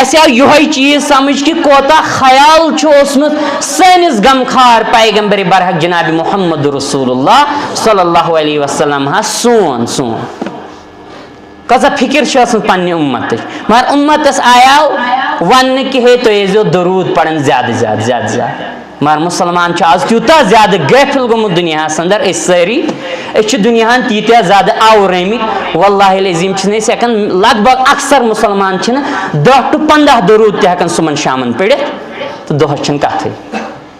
اس آو یہ چیز سمجھ کہ کوتا خیال سنس غمخار پیغمبر برحق جناب محمد رسول اللہ صلی اللہ علیہ وسلم سون کسا فکر پنہ امت مگر امتس آیاو ون کہ ہے تو درود پڑھن زیادہ زیادہ زیادہ زیادہ مگر مسلمان آج تیوتا زیادہ غافل گومت دنیا اندر اس ساری دنیا تیتیا زیادہ آورمت واللہ العظیم ہکان لگ بھگ اکثر مسلمان 10 to 15 درود تہ ہکان صبح شامن پڑھت تو دہس کتھے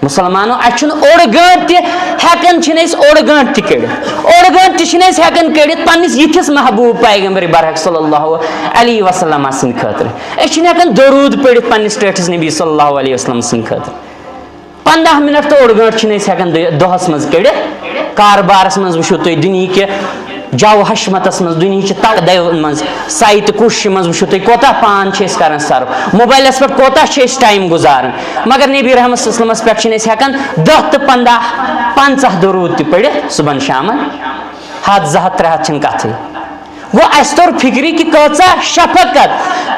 مسلمانوں اچھن اوڑ گنٹ تہ ہکان اوڑ گنٹ تہ کڑت اوڑ گنٹ تہ ہکان کڑت پنس یتھس محبوب پیغمبر برحق صلی اللہ علیہ وسلم سند خاطر ہکان درود پڑھت پنس ٹھٹھس نبی صلی اللہ علیہ وسلم سند خاطر 15 منٹ تو اوڑ گنٹ ہکان دہس مز کڑت کاربارس مز وچھو تھی دنیا کے جو حشمتس مز دنیا تک دیو مز سائی تو کوشش مز وچھو تھی کوتا پان کران سرو موبائلس پہ کوتا ٹائم گزاران مگر نبی رحمت صلی اللہ علیہ وسلم پہ ہکان 10 to 15 درود تہ پڑھت صبح شامن 100 200 300 کتھے وہ اس طور فکری کہ کچا شفقت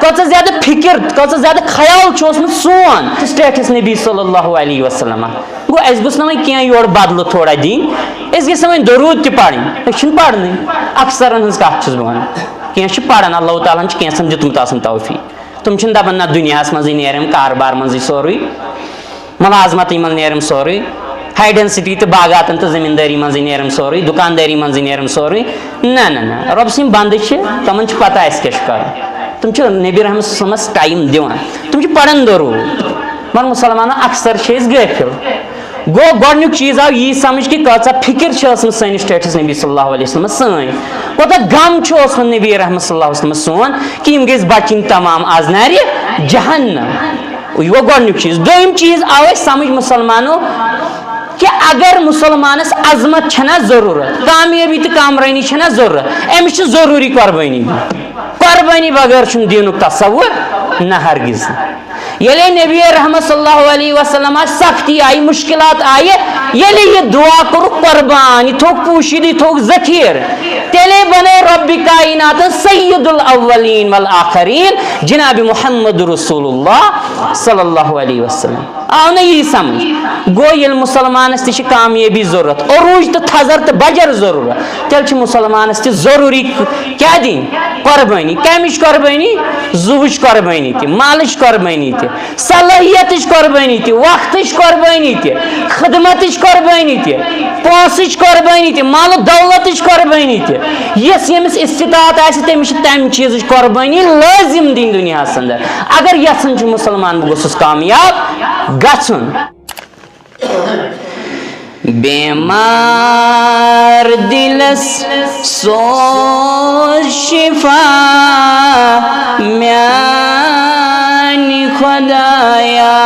کچا زیادہ فکر کچا زیادہ خیال سون سٹیٹس نبی صلی اللہ علیہ وسلم گو اس گوس نا کی یور بدل تھوڑا دین اس گھس ون درود تہ پڑھن پڑھن اکثر ہز کت بہان کی پڑھان اللہ تعالیٰ کینسن دتمت آسان توفیق تم دپان نا دنیا مزے نیرم کاربار مزے سوری ملازمت من نیرم سوری ہائی ڈینسٹی تو باغاتن تو زمینداری مزے نیرم سوری دکانداری مزے نیرم سوری نا رب سن بند تمن پتہ اس کیا کر تم نبی رحمت صلی اللہ علیہ وسلم ٹائم دان تم پڑھان درود مگر مسلمانوں اکثر غافل گو گۄڈنیُک چیز آو یہ سمجھ کہ کۭژاہ فکر سٲنِس ٹھٹھس نبی صلی اللہ علیہ وسلم سٲنۍ کوتاہ غم اوسمُت نبی رحمت صلی اللہ علیہ وسلم سون کہ یم گژھِ بچِنۍ تمام آز نارِ جہنم یہ گوٚو گۄڈنیُک چیز دوٚیِم چیز آو اَسہِ سمجھ مسلمانوں کہ اگر مسلمانس عظمت چھنا ضرورت کامیابی تو کامرانی چھنا ضرورت امس ضروری قربانی بغیر دینک تصور نہ ہرگز یلی نبی رحمت صلی اللہ علیہ وسلم سختی آئی مشکلات آئی یلی یہ دعا کور قربان یہ تھوک پوشید یہ تھوک ذخیر تیلے بنے رب کائنات سید الاولین والآخرین جناب محمد رسول اللہ صلی اللہ علیہ وسلم آو نا یہ سمجھ گو یل مسلمانس تہ کامیابی ضرورت عروج تو تھزر تو بجر ضرورت تیل مسلمانس تہ ضروری کیا دین قربانی کمچ قربانی زوچ قربانی تہ مالچ قربانی تہ صلاحیتچ قربانی تہ وقتچ قربانی تہ خدمتچ قربانی تہ پونسچ قربانی تہ مال و دولتچ قربانی تہ یس یمس استطاعت آسہ تمس تم چیز قربانی لازم دین دنیا اندر اگر یژھان مسلمان بہ گوٚژھُس کامیاب گژھُن بیمار دلس سوز شفا میانی خدایا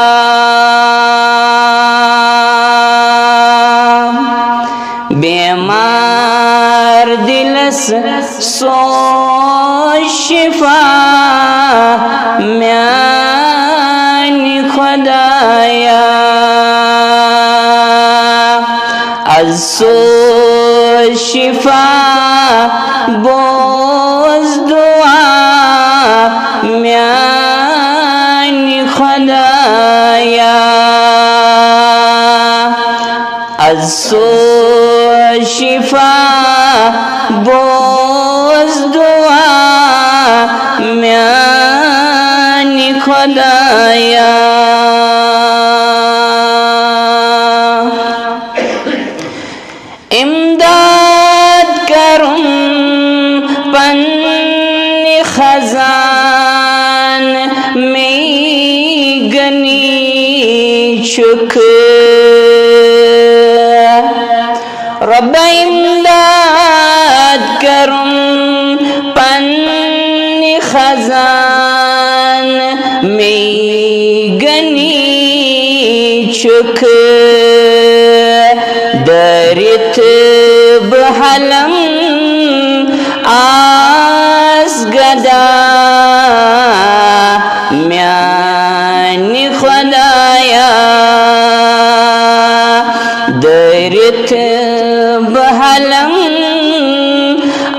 بیمار دلس سوز شفا میانی خدایا از سو شفا بوز دعا میانی خدایا از سو شفا بوز دعا میانی خدایا امداد کرم پن خزان میں گنی چک رب امداد کرم پن خزان میں گنی چک درت بحلم آس گدا میانی خدایا درت بحلم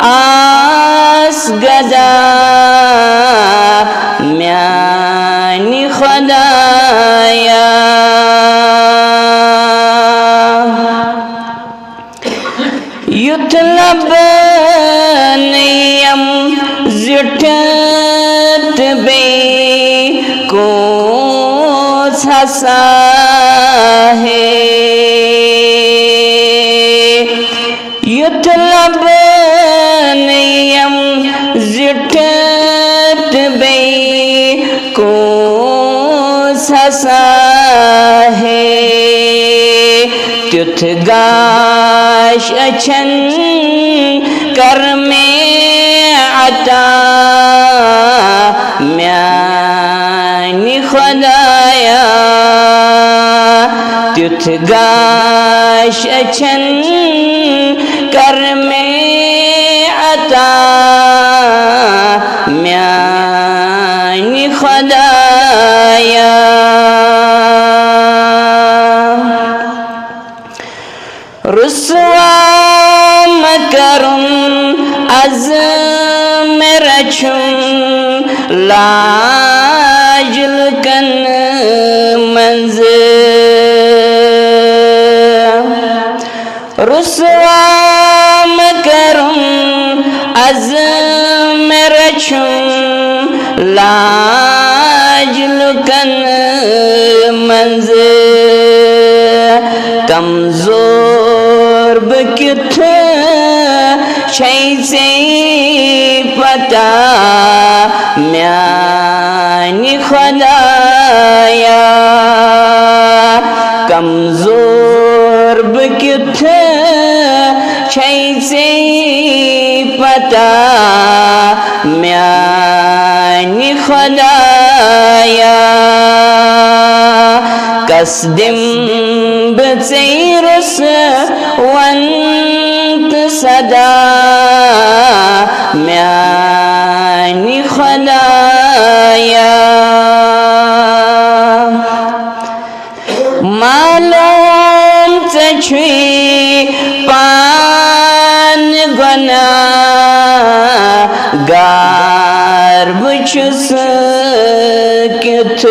آس گدا میانی خدایا یُتھ لبنیم زٹھت بے کوس ہسا ہے یُتھ لبنیم زٹھت بے کوس ہسا ہے تیتھ گاش اچھن کر میں عطا میانی خدایا تیتھ گاش اچھن کر میں عطا میانی خدایا رسوا مکرم از مرچم لاجل کن منز رسوا مکرم از مرچم لاجل کن منز کمزور بکتھ چھئی سے پتا میانی خدایا کمزور بکتھ چھئی سے پتا میانی خدایا قصدم بسیرس وانت صدا میانی خدایا معلوم تچھوی پان گناہ گار بچس کتھ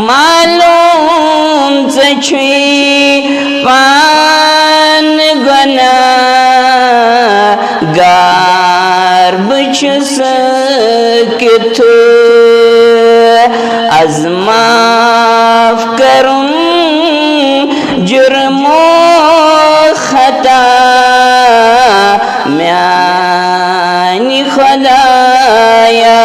معلوم تچھوی پان گناہ گار بچس کتھ از معاف کرم جرم و خطا میانی خدایا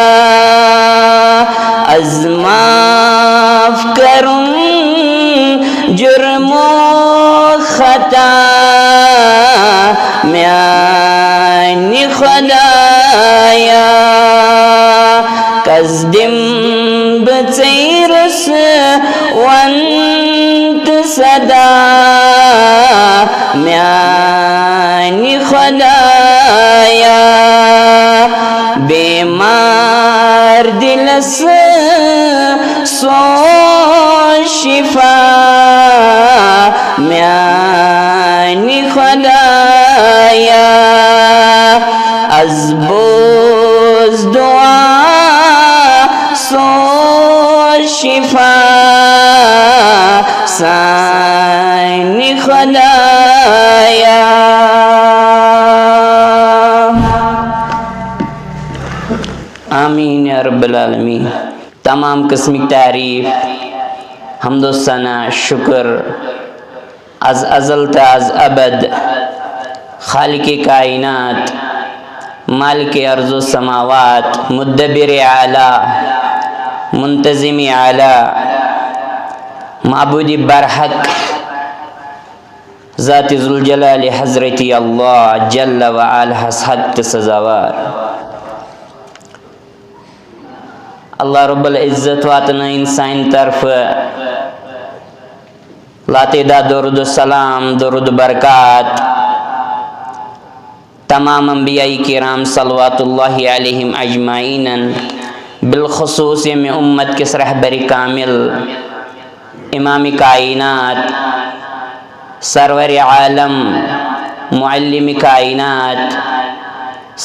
از معاف کرم جرم و خطا میانی خدایا قصدم بسیرس وانت صدا میانی خدایا بیمار دلس سو شفا میانی خدایا از بوز دعا سو شفا سانی خدایا آمین یا رب العالمین. تمام قسم کی تعریف حمد و ثنا شکر از ازل تا از ابد خالق کائنات مالک ارض و سماوات مدبر اعلی منتظم اعلی معبود برحق ذات ذوالجلال حضرت اللہ جل وعلا حق سزاوار. اللہ رب العزت واتنا انسان طرف لاتعداد درود السلام درود برکات تمام انبیاء کرام صلوات اللہ علیہم اجمعین بالخصوص میں امت کے رہبر کامل امام کائنات سرور عالم معلم کائنات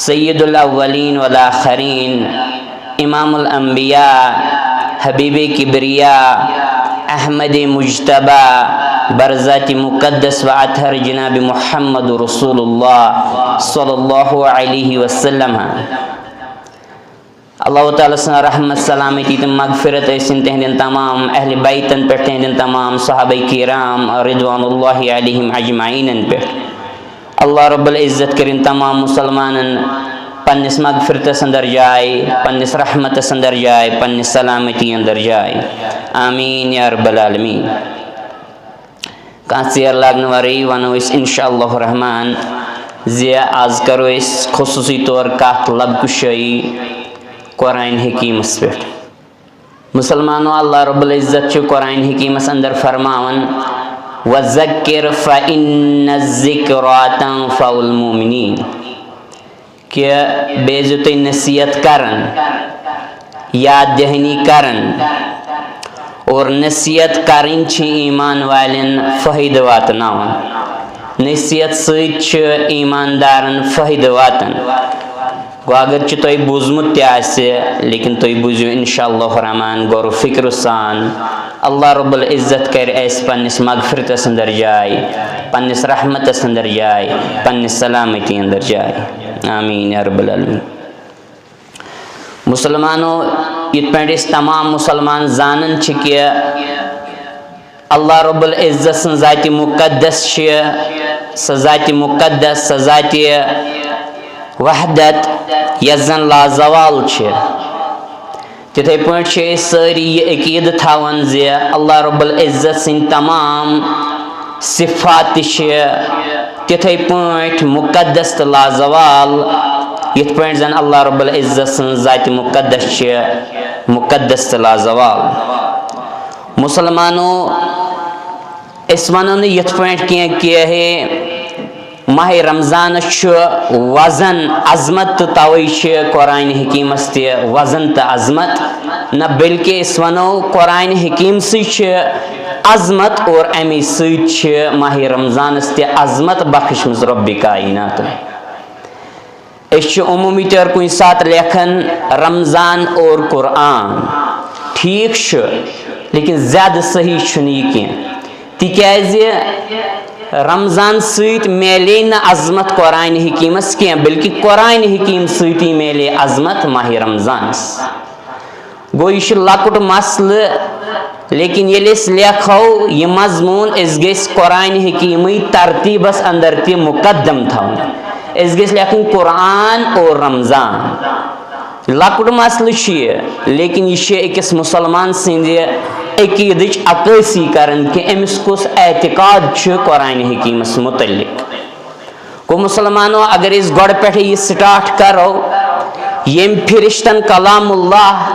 سید الاولین والآخرین امام الانبیاء حبیب کبریا احمد مجتبہ برذات مقدس و اطہر جناب محمد رسول اللہ صلی اللہ علیہ وسلم اللہ تعالیٰ سن رحمت سلامتی تو مغفرت ٲسِن تہندین تمام اہل بیتن پہ تہندین تمام صحابہ کرام رضوان اللہ علیہم اجمعین پہ اللہ رب العزت کرن تمام مسلمانن پنس مغفرتس اندر جائے پنس رحمتس اندر جائے پنس سلامتی اندر جائے آمین یا رب العالمین کان ژیر لاگنہٕ ورٲیی ونو أسۍ انشاء اللہ رحمان زِ آز کرو أسۍ خصوصی طور کتھ لب کشٲیی قرآن حکیمس پہ مسلمانو اللہ رب العزت چھُ قرآن حکیمس اندر فرماون وَذَكِّرْ فَإِنَّ الذِّكْرَىٰ تَنفَعُ الْمُؤْمِنِينَ کہ بیزو تُہۍ نصیحت کرن یاد دہانی کرن اور نصیحت کرن چھ ایمان والن فائدہ واتناون نصیحت سۭتۍ چھُ ایماندارن فائدہ واتن گو اگر چھ تُہۍ بوٗزمُت تہِ آسہِ لیکن تُہۍ بوٗزِو انشاء اللہ رحمان غور و فکر سان اللہ رب العزت کر اس پنس مغفرتس اندر جائے پنس رحمتس اندر جائے پنس سلامتی اندر جائے آمین یا رب العالمین مسلمانو یت پہ تمام مسلمان زانن چھ کہ اللہ رب العزت سن ذات مقدس سہ ذات مقدس سہ ذات وحدت یس زن لازوال تتھے پٲٹھۍ سٲری یہ عقیٖد تھاوان زِ اللہ رب العزت سٕنٛدۍ تمام صفات تِتھے پٲٹھۍ مقدس تہٕ لازوال یِتھ پٲٹھۍ زن اللہ رب العزت سٕنٛز ذات مقدس چھِ مقدس تہٕ لازوال مسلمانو أسۍ ونو نہٕ یِتھ پٲٹھۍ کینٛہہ کہ ہے ماہ رمضان وزن عظمت تو توے قرآن حکیمس تہ وزن تو عظمت نہ بلکہ اس ونو قرآن حکیم سے عظمت اور امی ست ماہ رمضانس تہ عظمت بخشمز رب کائنات اس عمومی طور کن سات لیکن رمضان اور قرآن ٹھیک لیکن زیادہ صحیح یہ کی تکیاز رمضان ست میلے نہ عظمت قرآن حکیمس کی بلکہ قرآن حکیم ستی میلے عظمت ماہ رمضانس گو یہ لکٹ مسئلہ لیکن یل لیکھو یہ مضمون اس گیس قرآن حکیمی ترتیبس اندر تہ مقدم تھون اس گیس لیکن قرآن اور رمضان لکٹ مسئلہ لیکن یہ اکس مسلمان سند عقیدچ عکاسی کرن کہ امس کس اعتقاد قرآن حکیمس متعلق کو مسلمانو اگر اس گوڑ پہ یہ سٹارٹ کرو یم فرشتن کلام اللہ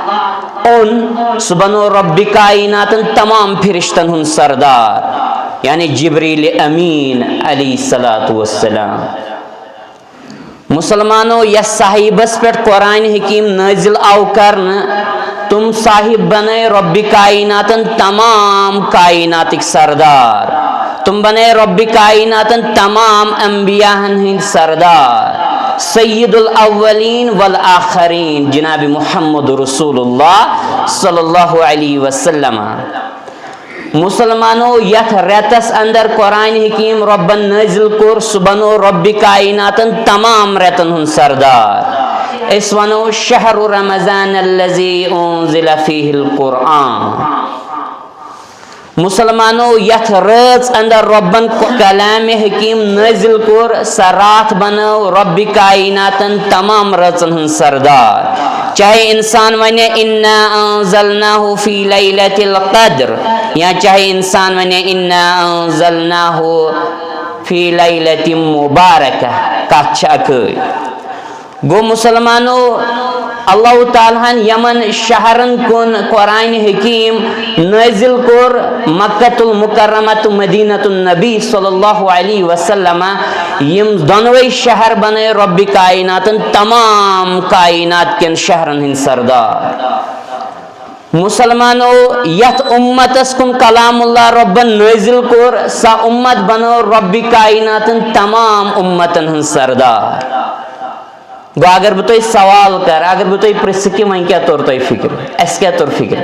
ان سہ بنو رب کائنات تمام فرشتن ہن سردار یعنی جبریل امین علیہ الصلوۃ والسلام مسلمانو یس صاحبس پہ قرآن حکیم نازل آو کرن تم صاحب بنے رب کائنات تمام کائنات سردار تم بنے رب کائنات تمام انبیاء ہند سردار سید الاولین والآخرین جناب محمد رسول اللہ صلی اللہ علیہ وسلم مسلمانو یت ریتس اندر قرآن حکیم ربن نازل کور سہ بنو رب کائنات تمام ریتن ہند سردار اس ونو شہر رمضان الذی انزل فیہ القرآن مسلمانو یت رات اندر ربن کلام حکیم نازل کور سہ رات بنو رب کائنات تمام راتن ہند سردار چاہے انسان ونے انا انزلناہ فی لیلۃ القدر یا چاہے انسان ونے انا انزلناہ فی لیلۃ مبارکہ کتھ اکٲے گو مسلمانو اللہ تعالیٰ یمن شہرن کن قرآن حکیم نازل کور مکۃ المکرمۃ مدینۃ النبی صلی اللہ علیہ وسلم یم دونوے شہر بنے رب کائنات تمام کائنات کن شہرن ہند سردار مسلمانو یت امتس کن کلام اللہ ربن نازل کور سا امت بنو رب کائنات تمام امتن ہند سردار گو اگر بہ تہ سوال کر اگر بہ تہ پرژھِ کہ وۄنۍ کیٛاہ توٚر تۄہہِ فکر اَسہِ کیٛاہ توٚر فکر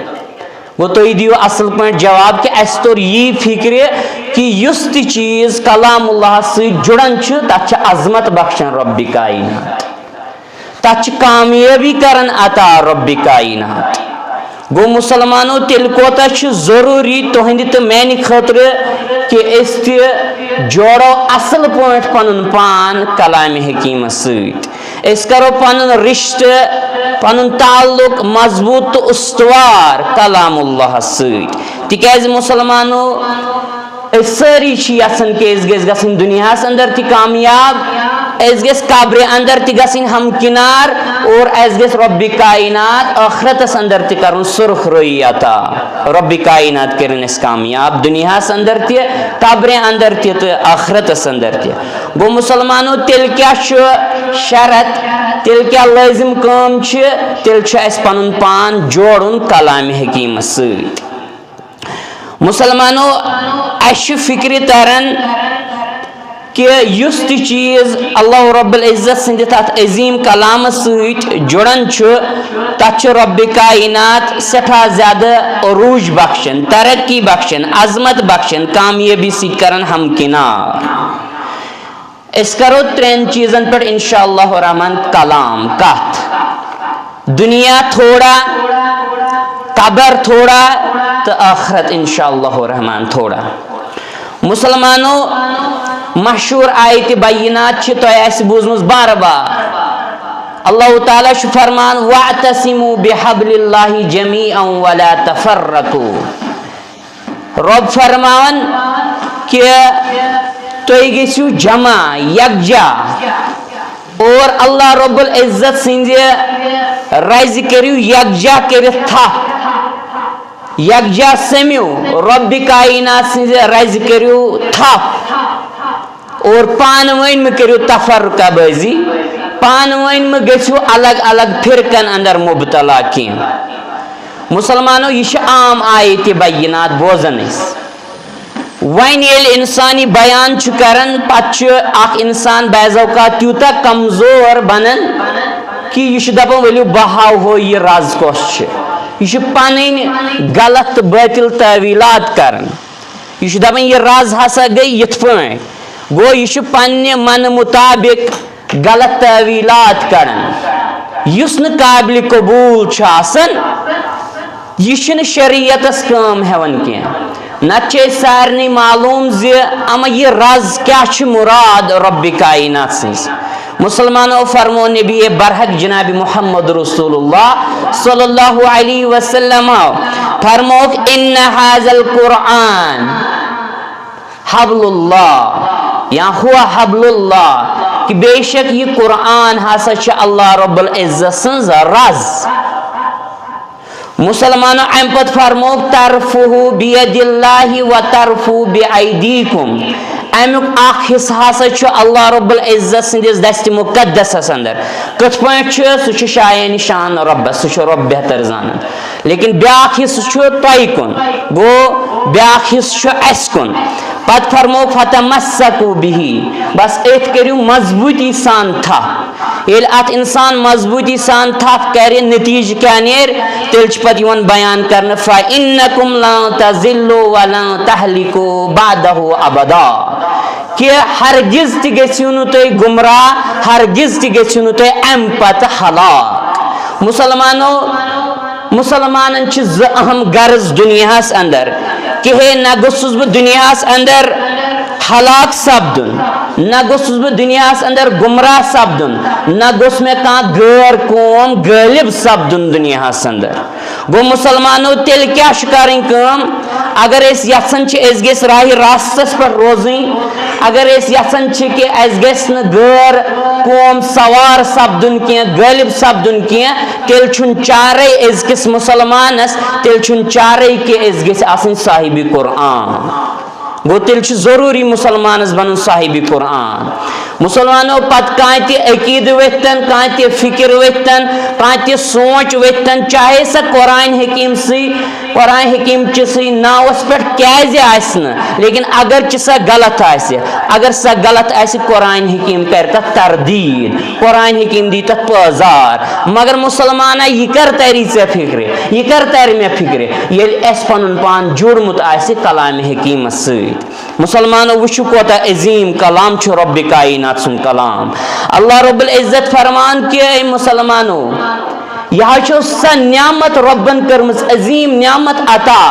گو تُہۍ دِیِو اصل پٲٹھۍ جواب کہ اَسہِ توٚر یی فکرِ کہ یُس تہِ چیٖز کلام اللہ سۭتۍ جُڑان چھُ تتھ چھِ عظمت بخشان رۄبِ کائنات تتھ چھِ کامیٲبی کران عطا رۄبِ کائنات گو مسلمانو تیٚلہِ کوتاہ چھُ ضروٗری تُہنٛدِ تہٕ میانہِ خٲطرٕ کہ أسۍ تہِ جوڑو اصل پٲٹھۍ پنُن پان کلامِ حکیٖمس سۭتۍ أسۍ کرو پنُن رشتہٕ پنُن تعلق مضبوٗط تہٕ استوار کلام اللہس سۭتۍ تِکیازِ مسلمانو أسۍ سٲری چھِ یژھان کہ أسۍ گٔژھۍ گژھٕنۍ دُنیاہس اندر تہِ کامیاب أسۍ گژھِ قبرِ اندر تہِ گژھٕنۍ ہمکنار اور اَسہِ گژھِ رۄبِ کائنات ٲخرتس اندر تہِ کرُن سرخ رٲیی عطا رۄبِ کائنات کٔرِنۍ أسۍ کامیاب دُنیاہس اندر تہِ قبرِ اندر تہِ تہٕ ٲخرتس اندر تہِ گوٚو مسلمانو تیٚلہِ کیٛاہ چھُ شرط تیٚلہِ کیٛاہ لٲزم کٲم چھِ تیٚلہِ چھُ اَسہِ پنُن پان جوڑُن کلامِ حکیٖمس سۭتۍ مسلمانو اَسہِ چھُ فکرِ تران کہ یُس تہِ چیٖز اللہ رب العزت سٕنٛدِ تتھ عظیٖم کلامس سۭتۍ جُڑان چھُ تتھ چھُ رۄبِ کائنات سٮ۪ٹھاہ زیادٕ عروٗج بخشان ترقی بخشان عظمت بخشان کامیٲبی سۭتۍ کران ہمکنار أسۍ کرو ترٛٮ۪ن چیٖزن پٮ۪ٹھ انشاء اللہ الرحمان کلام کتھ دنیا تھوڑا قبر تھوڑا تہٕ ٲخرت انشاء اللہ الرحمان تھوڑا مسلمانو مشہور آیتِ بینات چھِ تۄہہِ آسہِ بوٗزمٕژ بار بار اللہ تعالیٰ چھُ فرمان واعتصموا بحبل اللہ جمیعا ولا تفرقوا رۄب فرماوان کہ تُہۍ گٔژھِو جمع یکجا اور اللہ رب العزت سٕنٛزِ رزِ کٔرِو یکجا کٔرِتھ تھپھ یکجا سٔمِو رۄبِ کائنات سٕنٛزِ رزِ کٔرِو تھپھ اور پانہٕ ؤنۍ مہ کٔرِو تفرقہ بٲزی پانہٕ ؤنۍ مہ گٔژھِو الگ الگ فرقن اندر مبتلا کینٛہہ مسلمانو یہ چھِ عام آیتِ بینات بوزان أسۍ وۄنۍ ییٚلہِ اِنسان یہِ بیان چھُ کران پتہٕ چھُ اکھ اِنسان بعض اوقات تیوٗتاہ کمزور بنان کہ یہِ چھُ دپان ؤلِو بہٕ ہاوہو یہِ رز کۄس چھِ یہِ چھُ پنٕنۍ غلط تہٕ باطل تعویٖلات کران یہِ چھُ دپان یہِ رز ہسا گٔے یِتھ پٲٹھۍ گوٚو یہِ چھُ پننہِ منہٕ مُطابق غلط تعویٖلات کران یُس نہٕ قابلِ قبوٗل چھُ آسان یہِ چھُنہٕ شریعتس کٲم ہٮ۪وان کینٛہہ نتہٕ چھِ أسۍ سارنٕے معلوٗم زِ اما یہِ رز کیٛاہ چھِ مُراد رۄبِ کائنات سٕنٛز مسلمانو فرمو نبی برحق جناب محمد رسول اللہ صلی اللہ علیہ وسلم فرموک ان ھذا القرآن حبل اللہ یا ہوا حبل اللہ کہ بے شک یہ قرآن ہسا چھِ اللہ رب العزت سٕنٛز رز مسلمانو امہِ پتہٕ فرموک طرفہ بید اللہ و طرفہ بعیدیکم امیُک اکھ حصہٕ ہسا چھُ اللہ رب العزت سٕنٛدِس دستِ مقدسس اندر کِتھ پٲٹھۍ چھُ سُہ چھُ شایان شان رۄبس سُہ چھُ رۄب بہتر زانان لیکن بیاکھ حصہٕ چھُ تۄہہِ کُن گوٚو بیاکھ حصہٕ چھُ اسہِ کُن پتہٕ فرمو فتمسکو بِہی بس أتھۍ کٔرِو مضبوٗطی سان تھپھ ییٚلہِ اتھ انسان مضبوٗطی سان تھپھ کرِ نتیٖجہٕ کیٛاہ نیرِ تیٚلہِ چھُ پتہٕ یِوان بیان کرنہٕ فإنکم لن تضلوا ولن تہلکوا بعدہ ابدا کہ ہرگز تہِ گٔژھِو نہٕ تُہۍ گمراہ ہرگز تہِ گٔژھِو نہٕ تُہۍ امہِ پتہٕ ہلاک مسلمانن چھِ زٕ اہم غرض دُنیاہس اندر کہ ہے نہ گوٚژھُس بہٕ دُنیاہس اندر ہلاک سپدُن نہ گوٚژھُس بہٕ دُنیاہس اندر گمراہ سپدُن نہ گوٚژھ مےٚ کانٛہہ غٲر قوم غٲلب سپدُن دُنیاہس اندر گوٚو مسلمانو تیٚلہِ کیٛاہ چھُ کرٕنۍ کٲم اگر أسۍ یژھان چھِ أسۍ گٔژھۍ راہِ راستس پٮ۪ٹھ روزٕنۍ اگر أسۍ یژھان چھِ کہ اَسہِ گژھِ نہٕ غٲر قوم سوار سپدُن کینٛہہ غٲلب سپدُن کینٛہہ تیٚلہِ چھُنہٕ چارے أزکِس مُسلمانس تیٚلہِ چھُنہٕ چارے کہ أسۍ گٔژھۍ آسٕنۍ صاحبِ قرآن گوٚو تیٚلہِ چھُ ضروٗری مُسلمانس بنُن صاحبِ قرآن مسلمانوں پت کانتی عقید ویتن کانتی فکر ویتن کانتی سوچ ویتن چاہے سا قرآن حکیم چسی ناوس پر کیازِ آسن لیکن اگر چسا غلط آسے اگر سا غلط آسے قرآن حکیم کرتا تردید قرآن حکیم دیتا پازار مگر مسلمانہ یہ کر تیری سے فکر یہ کر تیری میں فکر یہ اس پنن پان جڑمت آسے کلام حکیم سید مسلمانوں وشو کوتا عظیم کلام چھو رب کائنات سن کلام اللہ رب العزت فرمان کہ اے مسلمانوں یہ چھو سا نعمت ربن کرمز عظیم نعمت عطا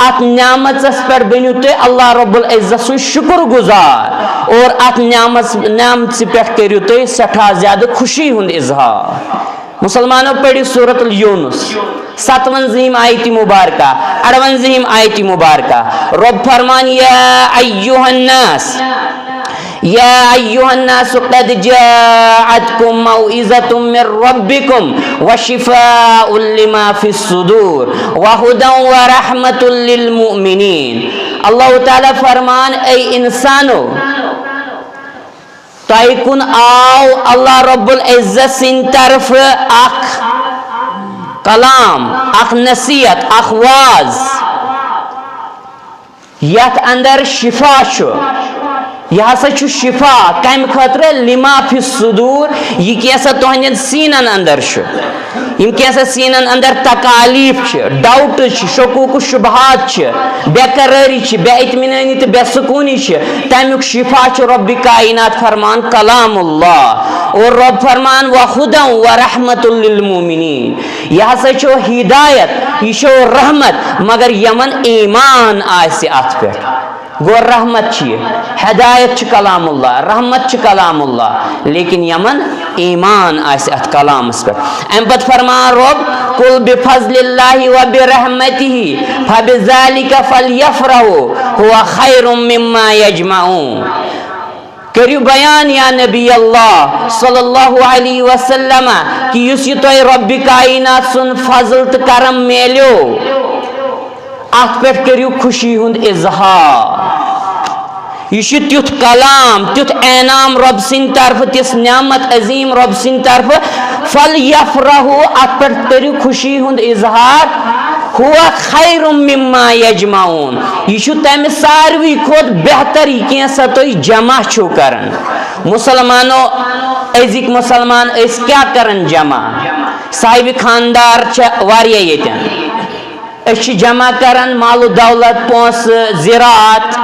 ات نعمت اس پر بنیو تے اللہ رب العزت سن شکر گزار اور ات نعمت سے پر کریو تے سٹھا زیادہ خوشی ہند اظہار مسلمانوں پڑھی سورۃ اليونس 57 آیت مبارکہ 58 آیت مبارکہ رب فرمان یا ایوہ الناس قد جاءتکم موعظۃ من ربکم وشفاء لما فی الصدور وہدی ورحمۃ للمؤمنین اللہ تعالی فرمان اے انسانو تۄہہِ کُن آو اللہ رب العزت سٕنٛدِ طرفہٕ اکھ کلام اکھ نصیحت اکھ واز یتھ اندر شفا چھُ یہ ہسا چھُ شفا کمہِ خٲطرٕ لما فی الصدور یہ کیسا تہنٛدٮ۪ن سیٖنن اندر چھُ یم کیسا سینن اندر تکالیف چھ ڈاؤٹ چھ شکوک و شبہات چھ بے قراری چھ بے اطمینانی تو بے سکونی چھ تمیک شفا چھ رب کائنات فرمان کلام اللہ اور رب فرمان وخدا ورحمت للمؤمنین یہ ہسا چھو ہدایت یہ چھو رحمت مگر یمن ایمان آسہِ ات پہ گو رحمت چھ ہدایت چھ کلام اللہ رحمت چھ کلام اللہ لیکن یمن ایمان آسہِ ات کلامس پہ ام پت فرمان رب قل بفضل اللہ و برحمتہ فبذالک فلیفرحوا هو خیر مما یجمعون کریو بیان یا نبی اللہ صلی اللہ علیہ وسلم کہ یس یہ توہی رب کائنات سن فضل تو کرم میلیو ات پہ کریو خوشی ہند اظہار یہ تیت کلام تیت انعام رب سن طرف تس نعمت عظیم رب سن طرف فلیفرحوا ات پہ کریو خوشی ہند اظہار ہوا خیر مما یجمعون یہ تمہ ساروی کھت بہتر یہ سا تھی جمع چھو کرن مسلمانوں ازک مسلمان اس کیا کرن جمع صاحب خاندار واریاہ یتن اس جمع کرن مال و دولت پونس زراعت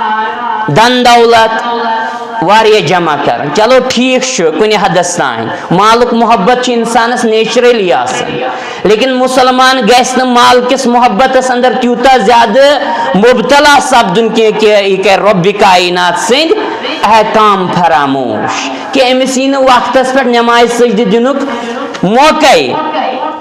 دن دولت واریاہ جمع کرن چلو ٹھیک کنہ حدس تان مالک محبت انسانس نیچرلی آسان لیکن مسلمان گھس مال کس محبت اندر تیوتا زیادہ مبتلا سپدن کی کہ یہ رب کائنات سند احکام فراموش کہ امس یہ وقتس پہ نماز سجدہ دنک موقع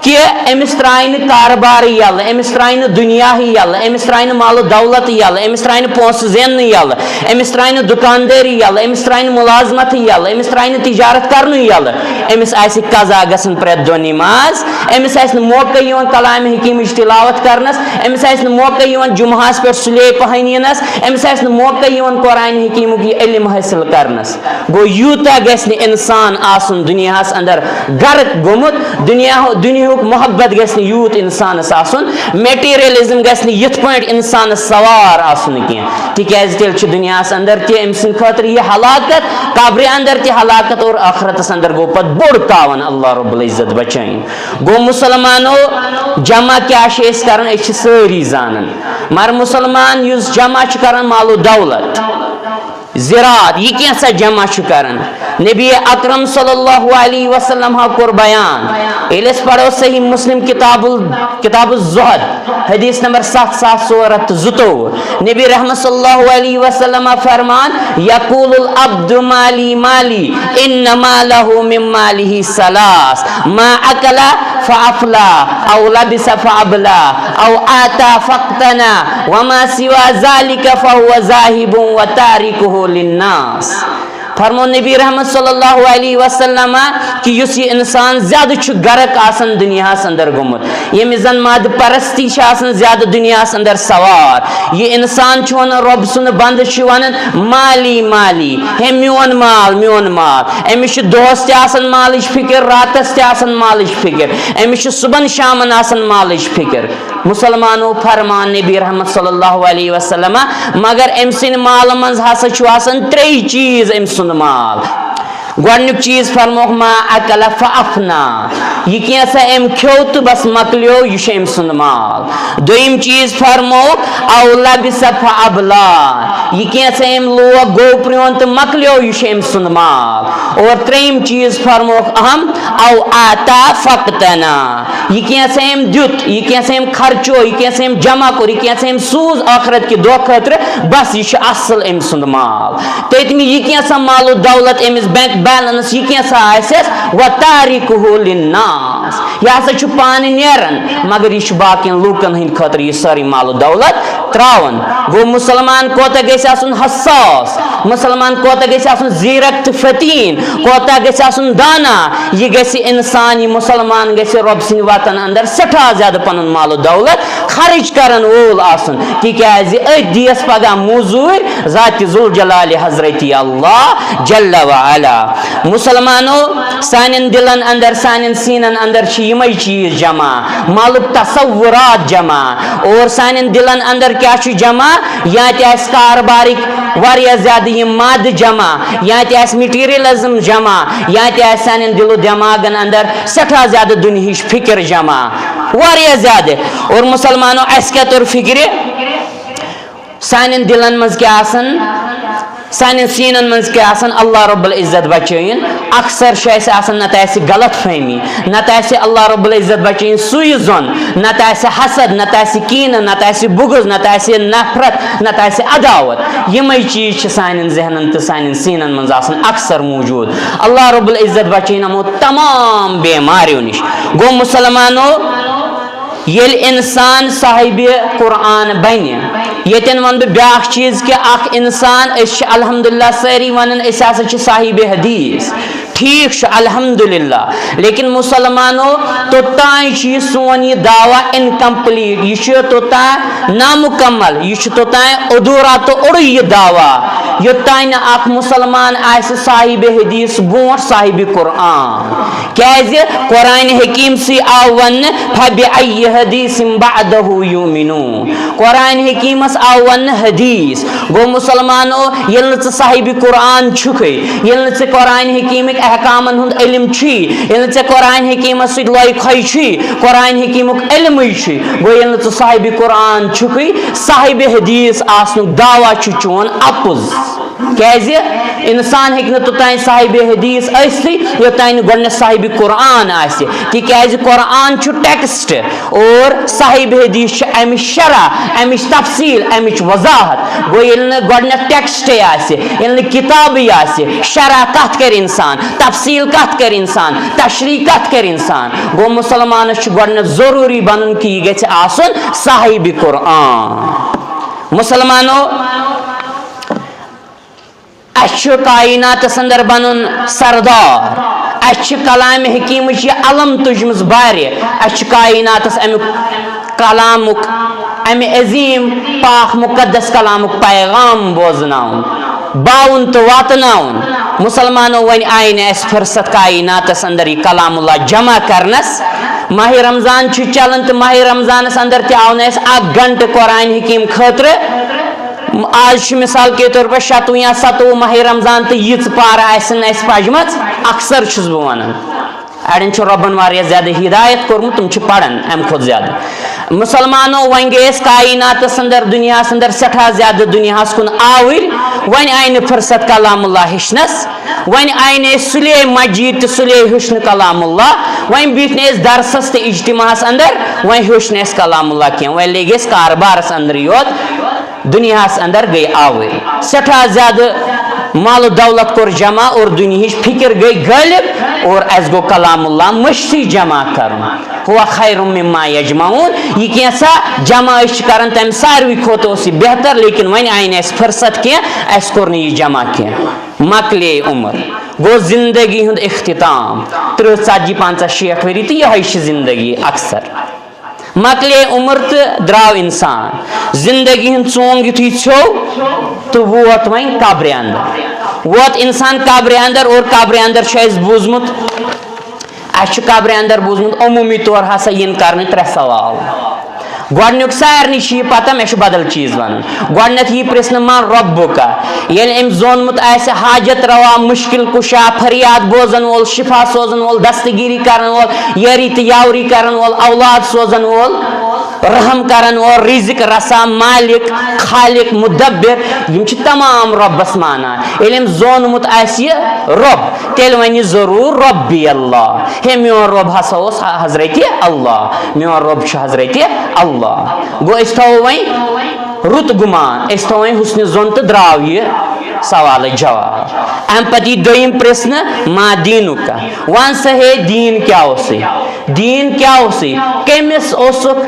کہ امس ترائن کاربار یل امس ترائن دنیا یل امس ترائن مال و دولت یل امس ترائن پونس زین یل امس ترائن دکانداری یل امس ترائن ملازمت یل امس ترائن تجارت کرن یل امس آسہ قضا گژھن پرٛٮ۪تھ دۄہ نماز امس آسہ موقع یوان کلام حکیمٕچ تلاوت کرنس امس آسہ موقع یوان جمعہس پہ سُلے پہن یِنس امس آسہ موقع یوان قرآن حکیمُک یہ علم حٲصِل کرنس گو یوٗتاہ گژھِ نہٕ انسان آسُن دُنیاہس اندر غرق گوٚمُت دُنیاہُک محبت گژھِ نہٕ یوٗت انسانس آسُن میٹیریلزم گژھِ نہٕ یِتھ پٲٹھۍ انسانس سوار آسُن کینٛہہ تِکیازِ تیٚلہِ چھُ دُنیاہس اندر تہِ أمۍ سٕنٛدِ خٲطرٕ یہِ ہلاکت قبرِ اندر تہِ ہلاکت اور آخرتس اندر گوٚو پتہٕ بوٚڑ تاوان اللہ رب العزت بچٲیِن گوٚو مسلمانو جمع کیٛاہ چھِ أسۍ کران أسۍ چھِ سٲری زانان مگر مسلمان یُس جمع چھُ کران مال و دولت زراعت یہ کیسا جمع چھُ کران نبی اکرم صلی اللہ علیہ وسلم کور بیان ایلس پڑھو صحیح مسلم کتاب الزہد حدیث نمبر 7422 نبی رحمت صلی اللہ علیہ وسلم فرمان یقول العبد مالی مالی انما له من ماله ثلاث ما اکل فافلا او لبس فابلا او آتا فقتنا وما سوى ذلك فهو ذاهب وتاركه للناس فرمو نبی رحمت صلی اللہ علیہ وسلم کہ یس یہ انسان زیادہ چھ گرک آسن دنیا اندر گومت یم زن ماد پرستی چھ آسن زیادہ دنیا اندر سوار یہ انسان چھ ونان رب سن بند چھ ونان مالی مالی ہے میون مال امس دہس تہ آسن مالچ فکر راتس تہ آسن مالچ فکر امس صبح شامن آسن مالچ فکر مسلمانو فرمان نبی رحمت صلی اللہ علیہ وسلم مگر ام سن مال من ہسا چھ آسن ترے چیز ام سن مال گۄڈنیُک چیز فرموک ما اکل فافنا یہ کینسا ام کھیو تو بس مکلیو یہ چھ ام سند مال دویم چیز فرموک او لبس فابلا یہ کینسا ام لوگ گو پریون تو مکلیو یہ چھ ام سند مال اور تریم چیز فرموک اہم او آتا فقتنا یہ کینسا ام دیت یہ کینسا ام خرچو یہ کینسا ام جمع کر یہ کینسا ام سوز آخرت کی دو خطر بس یہ چھ اصل ام سند مال تیتمی یہ کینسا مال و دولت امس بینک بیلنس یہ کیسا آسیس وَتَارِكُهُ لِلنَّاسِ یہ ہسا چھ پانی نیرن مگر یہ چھ باقین لوکن ہند خاطر یہ ساری مال و دولت تراون گو مسلمان کوتا گیس آسن حساس مسلمان کوتا گیس آسن زیرک فتین کوتا گیس آسن دانا یہ گیس انسان یہ مسلمان گیس رب سن وطن اندر سٹھا زیادہ پنن مال و دولت خرچ کرن وول آسن تکیازِ ات دیس پگہ موزور ذات ذوالجلال حضرت اللہ جل وعلا مسلمانو سانن دلن اندر سانن سینن اندر چھ یمے چیز جمع مالک تصورات جمع اور سانن دلن اندر کیا چھ جمع یا تہ اس کاربارک واریاہ زیادہ یم ماد جمع یا تہ اس میٹیریلزم جمع یا تہ اس سانن دل و دماغن اندر سٹھا زیادہ دنیاہچ فکر جمع واریاہ زیادہ اور مسلمانو اس کیا طور فکر سانن دلن مز کیا آسن سانن سینن من کیا آسن اللہ رب العزت بچین اکثر شیسے آسن نہ تیسے غلط فہمی نہ تیسے اللہ رب العزت بچین سوئی زن نہ تیسے حسد نہ تیسے کین نہ تیسے بغض نہ تیسے نفرت نہ تیسے عداوت یمے چیز چھ سانن ذہنن تو سانن سینن من آسن اکثر موجود اللہ رب العزت بچین ہمو تمام بیماریوں نش گو مسلمانو یل انسان صاحب قرآن بن یتن ون بہ بیاکھ چیز کہ اخ انسان اس الحمدللہ ساری ونن اس ہسا چھ صاحب حدیث ٹھیک چھ الحمدللہ لیکن مسلمانو توتان چھ سون یہ دعوی انکمپلیٹ یہ چھ توتان نامکمل یہ چھ توتان ادھورا تو اڑ یہ دعوی یوتان اخ مسلمان آس صاحب حدیث بونٹ صاحب قرآن کیازِ قرآن حکیم سی آو ون فبأي حدیث بعدہ یؤمنون قرآن حکیمس آو ون حدیث گو مسلمانو یل ژ صاحب قرآن چھکے یل ژ قرآن حکیمک احکامن ہند علم چھی یل ژ قرآن حکیمس سۭتۍ لٲے کھے چھی قرآن حکیمک علمے چھی گو یل ژ صاحب قرآن چھکے صاحب حدیث آسنُک دعویٰ چھُ چون اپُز کیازِ انسان ہیٚکہِ نہٕ توٚتانۍ صاحب حدیث ٲسِتھٕے یوٚتانۍ نہٕ گۄڈنٮ۪تھ صاحب قرآن آسہِ تِکیازِ قرآن چھُ ٹیکسٹ اور صاحب حدیث چھُ امِچ شرح امِچ تفصیل امِچ وضاحت گوٚو ییٚلہِ نہٕ گۄڈنٮ۪تھ ٹیکسٹے آسہِ ییٚلہِ نہٕ کِتابٕے آسہِ شرح کتھ کرِ انسان تفصیل کتھ کرِ انسان تشریح کتھ کرِ انسان گوٚو مُسلمانس چھُ گۄڈنٮ۪تھ ضروٗری بنُن کہِ یہِ گژھِ آسُن صاحب قرآن مسلمانو اچھ کائناتس اندر بنن سردار اچھ کلام حکیمچ یہ علم تجمز بارے اچھ کائناتس امیک کلامک امی عظیم پاک مقدس کلامک پیغام بوزناون باون تو واتناون مسلمانو ون آئی نا اس فرصت کائناتس اندر یہ کلام اللہ جمع کرنس ماہ رمضان چھ چلن تو ماہ رمضانس اندر تی آو نا اس 1 گھنٹہ قرآن حکیم خاطر آج مثال کے طور پر 6 یا 7 ماہ رمضان تو یہ پار آسن اس پجمت اکثر چھس بہ ونان اڑن چھ ربن واریاہ زیادہ ہدایت کورمت تم چھ پڑھن ام کھت زیادہ مسلمانو ون گئے کائناتس اندر دنیا اندر سٹھا زیادہ دنیا کن آور ون آئی فرصت کلام اللہ ہچنس ون آئی سلے مسجد تو سلے ہچن کلام اللہ ون بیٹھ اس درسس تو اجتماعس اندر ون ہچن اس کلام اللہ کی ون لگ اس کاربارس اندر یوت دنیا اندر گئی آور سٹھا زیادہ مال و دولت کور جمع اور دنیا فکر گئی غالب اور اس گو کلام اللہ مشتی جمع کرن ہوا خیر مما یجمعون یہ کیسا جمع کرن تم ساروی کھوت بہتر لیکن ون آئی اس فرصت کی اس کور یہ جمع کی مکلے عمر گو زندگی ہند اختتام 30 40 50 60 ؤری تو یہ زندگی اکثر مکلے عمر تو درو انسان زندگی ہند ژونگ یتھی ژھیو تو ووت وۄنۍ قبرِ اندر ووت انسان قبرِ اندر اور قبرِ اندر چھُ اَسہِ بوٗزمُت اَسہِ چھُ قبرِ اندر بوٗزمُت عموٗمی طور ہسا یِن کرنہٕ 3 سوال گۄڈنیُک سارنٕے چھُ یہِ پتہ مےٚ چھُ بدل چیٖز وَنُن گۄڈنیٚتھ یی پرژھنہٕ من رۄبُکا ییٚلہِ أمۍ زونمُت آسہِ حاجت روا مُشکل کُشا فریاد بوزن وول شفا سوزن وول دستگیری کرن وول یٲری تہٕ یاوری کرن وول اولاد سوزن وول رحم کرن وول رزق رسا مالک خالق مدبر یم چھِ تمام رۄبس مانان ییٚلہِ أمۍ زونمُت آسہِ یہِ رۄب تیٚلہِ وَنہِ ضروٗر رۄبی اللہ ہے میون رۄب ہسا اوس حضرتِ اللہ میون رۄب چھُ حضرتِ اللہ گوٚو أسۍ تھاوو وۄنۍ رُت گُمان أسۍ تھاوو وۄنۍ حُسنِ زوٚن تہٕ درٛاو یہِ سوالٕچ جواب اَمہِ پتہٕ یی دوٚیِم پرژھنہٕ ما دیٖنُکا وَن سا ہے دیٖن کیٛاہ اوسُے دیٖن کیٛاہ اوسُے کٔمِس اوسُکھ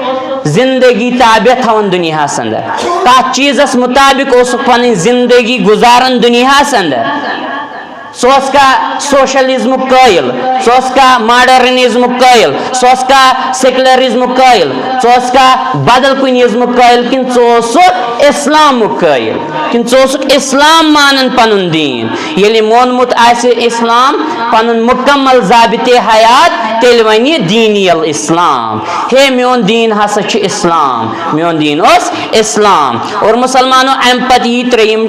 زندگی تابع تھاوان دُنیاہس اندر کتھ چیٖزس مُطابق اوسُکھ پنٕنۍ زندگی گُزاران دُنیاہس اندر سُہ اوس کا سوشلزمُک قٲیِل سُہ اوس کا ماڈرنزمُک قٲیِل سُہ اوس کا سیکولرزمُک قٲیِل ژٕ اوس کا بدل کُنہِ ازمُک قٲیِل کِنہٕ ژٕ اوسُکھ اسلامُک قٲیِل کِنہٕ ژٕ اوسُکھ اسلام مانان پنُن دیٖن ییٚلہِ مونمُت آسہِ اسلام پنُن مُکمل ضابطے حیات تیٚلہِ وَنہِ دیٖنی الاسلام ہے میون دیٖن ہسا چھُ اسلام میون دیٖن اوس اسلام اور مُسلمانو اَمہِ پتہٕ یی ترٛیٚیِم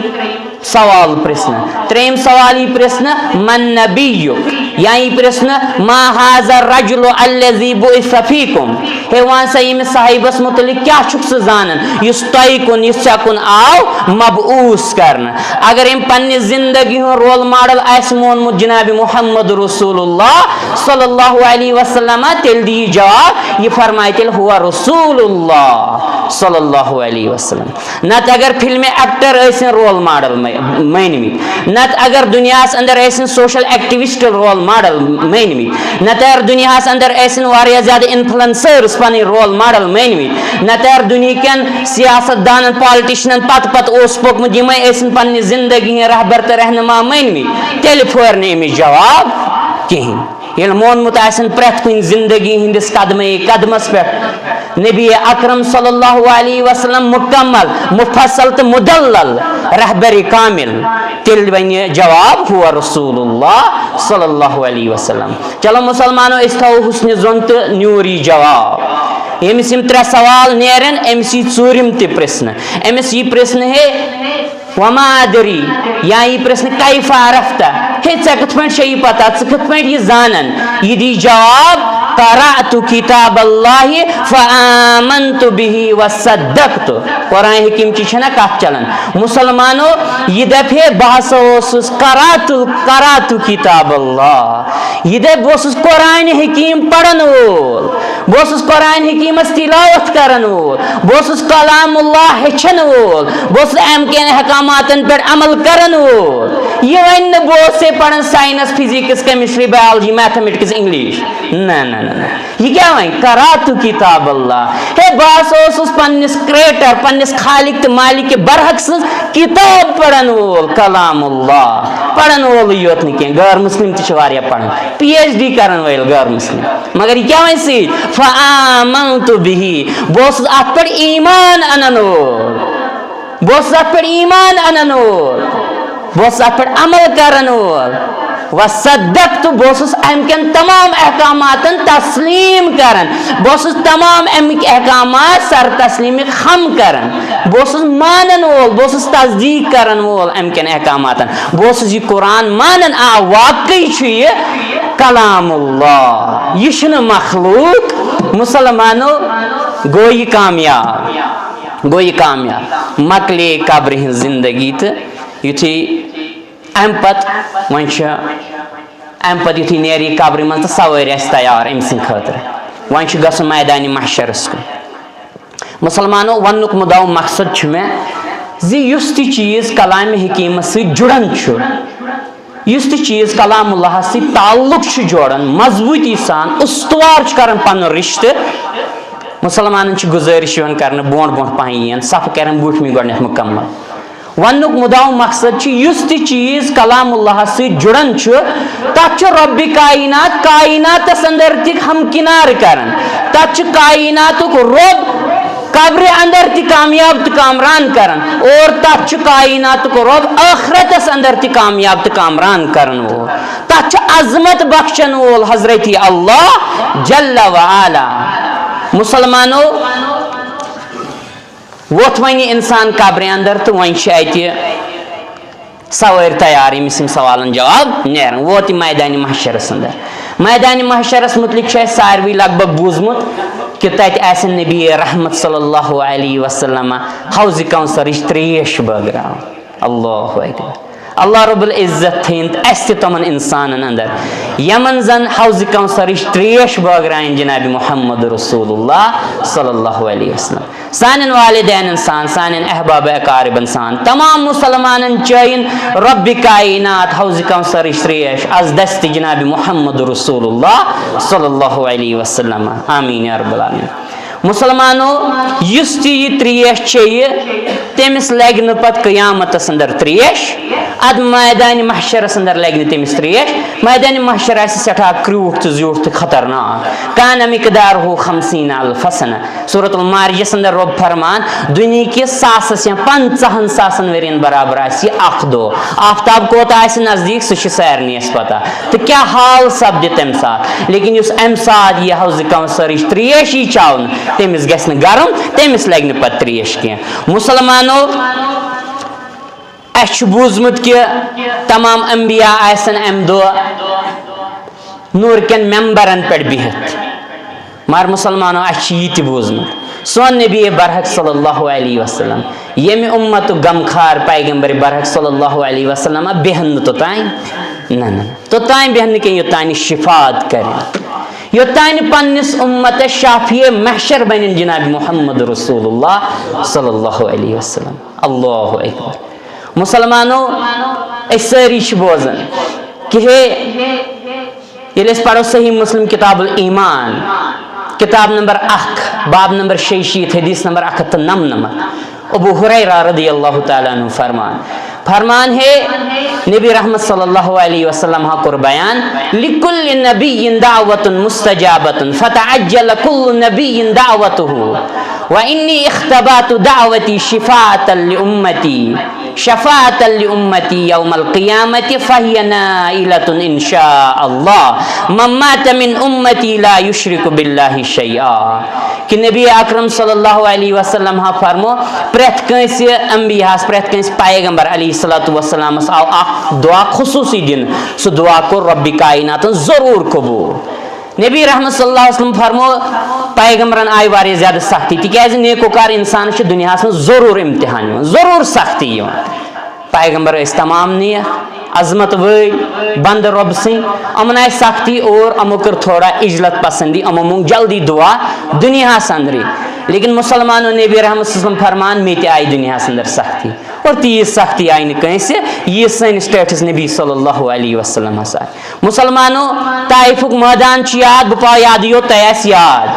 سوال پرژھنہٕ ترٛیٚیِم سوال یی پرژھنہٕ من نبیُک یا یی پرژھنہٕ ما حاذا الرجل الذی بعث فیکم ہے وَن سا ییٚمِس صاحبس متعلق کیٛاہ چھُکھ ژٕ زانان یُس تۄہہِ کُن یُس ژےٚ کُن آو مبعوث کرنہٕ اگر أمۍ پننہِ زندگی ہُنٛد رول ماڈل آسہِ مونمُت جنابِ محمد رسول اللہ صلی اللہ علیہ وسلم تیٚلہِ دِیہِ جواب یہِ فرمایہِ تیٚلہِ ہوا رسول اللہ صلی اللہ علیہ وسلم نتہٕ اگر فلمہِ ایکٹر ٲسِن رول ماڈل مٲنمٕتۍ نتہٕ اگر دُنیاہس اندر ٲسِن سوشل ایکٹیوسٹ رول ماڈل مٲنمٕتۍ نتہٕ اگر دُنیاہس اندر ٲسِن واریاہ زیادٕ انفلنسٲرٕس پنٕنۍ رول ماڈل مٲنمٕتۍ نتہٕ اگر دُنہیٖکٮ۪ن سیاست دانن پالٹِشنن پتہٕ اوس پوٚکمُت یِمے ٲسِن پننہِ زندگی ہٕنٛدۍ رہبر تہٕ رہنما مٲنمٕتۍ تیٚلہِ پھورِ نہٕ أمِس جواب کِہینۍ ییٚلہِ مونمُت آسن پرٛٮ۪تھ کُنہِ زندگی ہٕنٛدِس قدمے قدمس پٮ۪ٹھ نبی اکرم صلی اللہ علیہ وسلم مکمل مفصل تہٕ مدلل رہبری کامل تیٚلہِ وَنہِ جواب ہوا رسول اللہ صلی اللہ علیہ وسلم چلو مُسلمانو أسۍ تھاوو حُسنِ زوٚن تہٕ نیوٗر یی جواب ییٚمِس یِم 3 سوال نیرن أمِس یی ژوٗرِم تہِ پرژھنہٕ أمِس یی پرژھنہٕ ہے وما ادری یا یی پرژھنہٕ کیف عرفتا ہے ژےٚ کِتھ پٲٹھۍ چھےٚ یہِ پتہ ژٕ کِتھ پٲٹھۍ یہِ زانان یہِ دی جواب قرأت کتاب اللہ فآمنت به وصدقت قرآن حکیم چی چھنا کتھ چلان مسلمانو یہ دپے بہٕ ہسا اوسُس قرأت کتاب اللہ یہ دپ بہٕ اوسُس قرآن حکیم پرن وول بہٕ اوسُس قرآن حکیمس تلاوت کرن وول بہٕ اوسُس کلام اللہ ہیٚچھن وول بہٕ اوسُس امہِ کٮ۪ن احکاماتن پٮ۪ٹھ عمل کرن وول یہ ونہِ نہٕ بہٕ اوسے پران science physics chemistry biology mathematics English نہ یہ کیا وَنہِ قرأت کتاب اللہ ہے بہٕ ہسا اوسُس پننس کریٹر پننس خالق تہٕ مالک برحق سٕنٛز کتاب پرن وول کلام اللہ پرن وولٕے یوت نہٕ کینٛہہ غٲر مسلم تہِ چھِ واریاہ پران PhD کرن وٲلۍ غٲر مسلم مگر یہِ کیٛاہ وَنہِ سۭتۍ فآمنت به بہٕ اوسُس اتھ پٮ۪ٹھ ایمان انن وول بہٕ اوسُس اتھ پٮ۪ٹھ ایمان انن وول بہٕ اوسُس اتھ پٮ۪ٹھ عمل کرن وول وصدقت بہٕ اوسُس امہِ کٮ۪ن تمام احکاماتن تسلیٖم کران بہٕ اوسُس تمام امِکۍ احکامات سر تسلیٖمٕکۍ خم کران بہٕ اوسُس مانن وول بہٕ اوسُس تصدیٖق کرن وول امہِ کٮ۪ن احکاماتن بہٕ اوسُس یہِ قرآن مانان واقعی چھُ یہِ کلام اللہ یہِ چھُنہٕ مخلوق مسلمانو گوٚو یہِ کامیاب مکلے قبرِ ہٕنٛز زندگی تہٕ یُتھُے امہِ پتہٕ وۄنۍ چھُ امہِ پتہٕ یُتھُے نیرِ یہِ قبرِ منٛز تہٕ سوٲرۍ آسہِ تیار أمۍ سٕنٛدِ خٲطرٕ وۄنۍ چھُ گژھُن میدانِ محشرس کُن مسلمانو وننُک مُدا مقصد چھُ مےٚ زِ یُس تہِ چیٖز کلامِ حکیٖمس سۭتۍ جُڑان چھُ یُس تہِ چیٖز کلام اللہس سۭتۍ تعلق چھُ جوڑان مضبوٗطی سان استوار چھُ کران پنُن رشتہٕ مسلمانن چھِ گُزٲرِش یِوان کرنہٕ برونٛٹھ برونٛٹھ پہن یِن صفہٕ کرن بوٗٹھمہِ گۄڈنیتھ مُکمل ونک مدعو مقصد یس تہ چیز کلام اللہ سی جڑن تک رب کائنات کائناتس اندر تک ہمکنار کران تک کائنات رب قبر اندر تہ کامیاب تہ کامران کران اور تک کائنات رب آخرتس اندر تہ کامیاب تہ کامران کران وول تک عظمت بخشن وول حضرت اللہ جل وعلا. مسلمانو ووت ون انسان قبر اندر تو ون اتہ سواری تیار یمس سوالن جواب نیران ووت میدان محشرس اندر. میدان محشرس متعلق ساروی لگ بھگ بوزمت کہ تت آسن نبی رحمت صلی اللہ علیہ وسلم حوض کوثرچ تریش بٲگراوان. اللہ اکبر. اللہ رب العزت تھین اس تمن انسانن اندر یمن زن حوض کوثرچ تریش بٲگرائن جناب محمد رسول اللہ صلی اللہ علیہ وسلم. سانن والدین انسان سانن احباب اقارب انسان تمام مسلمانن چین رب کائنات حوض کوثرچ تریش از دست جناب محمد رسول اللہ صلی اللہ علیہ وسلم. آمین یا رب العالمین. مسلمانو یس تہ یہ تریش چیہ تمس لگ نہ پتہ قیامتس اندر تریش اد میدان محشرس اندر لگ نہ تمس تریش. میدان محشر آسہ سٹھا کروٹھ تو زیوٹھ تو خطرناک. کان مقدارہ 50,000 سنہ. سورۃ المعارجس اندر رب فرمان دنیا کس ساسس یا 50,000 ورین برابر آس یہ اخ دو. آفتاب کوت آسہ نزدیک سہ سارنیس پتہ تو کیا حال سپدِ تمہ سات. لیکن اس ام سات یہ حوض کوثرچ تریش یہ چاون تمس گژھِ نہٕ گرم تمس لگہِ نہٕ پتہٕ تریش کینٛہہ. مسلمانو اس بوزمت کہ تمام انبیاء آسن ام دہ نور کن ممبرن پہ بہت مگر مسلمانو اس یہ بوزمت سون نبی برحق صلی اللہ علیہ وسلم یم امت غمخار پیغمبر برحق صلی اللہ علیہ وسلم بہن توتان نا توتان بہن کی یوتان شفاعت کریں یوتان پنس امت شافی محشر بنن جناب محمد رسول اللہ صلی اللہ علیہ وسلم. اللہ اکبر. مسلمانو اس ساری بوزن کہ یل پڑھو صحیح مسلم کتاب الایمان کتاب نمبر 1 باب نمبر 66 حدیث نمبر 199 ابو ہریرہ رضی اللہ تعالیٰ عنہ فرمان ہے نبی رحمت صلی اللہ علیہ وسلم کور بیان لکل نبی دعوت مستجابت فتعجل کل نبی دعوتہ وانی اختبات دعوتی شفاعتا لأمتی یوم القیامت فہی نائلۃ انشاء اللہ من مات من امتی لا یشرک باللہ شیئا. کہ نبی اکرم صلی اللہ علیہ وسلم فرمو پریت کنس انبیاء پریت کنس پیغمبر علیہ الصلوۃ والسلام آو اخ دعا خصوصی دن سو دعا کو رب کائنات ضرور قبول. نبی رحمت صلی اللہ علیہ وسلم فرمو پیغمبرن آئی واریاہ زیادہ سختی تکیاز نیکوکار انسان دنیا میں ضرور امتحان ضرور سختی پیغمبر اس تمام نیک عظمت وی بند رب سن امن آئی سختی اور امو کر تھوڑا اجلت پسندی امو مونگ جلدی دعا دنیا سندری. لیکن مسلمانوں نبی رحمت صلی اللہ علیہ وسلم فرمان میتے آئی دنیا سندر سختی اور تیز سختی آئی نہ کہیں سے یہ سن سٹیٹس نبی صلی اللہ علیہ وسلم ہسا. مسلمانوں طائفک میدان چھ یاد بپا یاد یو تیس یاد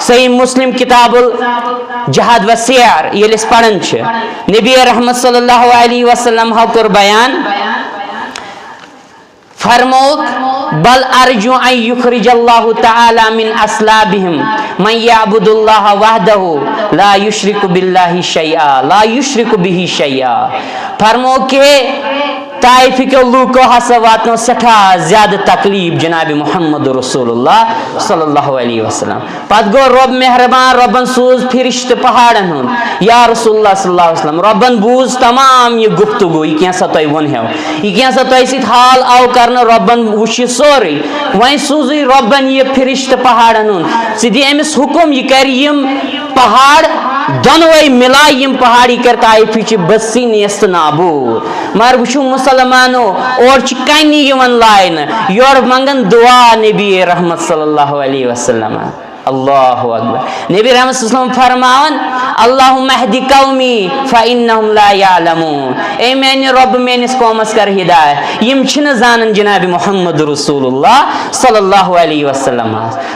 صحیح مسلم کتاب الجہاد و سیر یہ لس پڑھن چھ نبی رحمت صلی اللہ علیہ وسلم کر بیان فرموک بل ارجو ان یخرج اللہ تعالی من اصلابہم من یعبد اللہ وحدہ لا یشرک باللہ شیئا لا یشرک بہ شیئا. فرمو کہ طائف کے لوگو ہسا واتنو سٹھا زیادہ تکلیف جناب محمد رسول اللہ صلی اللہ علیہ وسلم. پت گو رب مہربان ربن سوز فرشت پہاڑن ہن یا رسول اللہ صلی اللہ علیہ وسلم ربن بوز تمام یہ گفتگو یہ کیسا تو ون ہے یہ کیسا تو سیت حال آو کرنا ربن وشی سوری وہیں سوزی ربن یہ فرشت پہاڑن ہن سیدھی امس حکم یہ کریم پہاڑ دونوئی ملائیم پہاڑی کر طائفی چی بسی نیست نابود. مگر وچھو مسلمانو اور چی کانی یون لائن یور منگن دعا نبی رحمت صلی اللہ علیہ وسلم Allahu Akbar. Nabi Muhammad sallallahu alaihi wasallam farmawan, Allahumma hdi qawmi fa innahum la ya'lamun. Ey meni Rabb menis qawmas kar hidayat. Yim chhna zanan Janabi Muhammad Rasulullah sallallahu alaihi wasallam.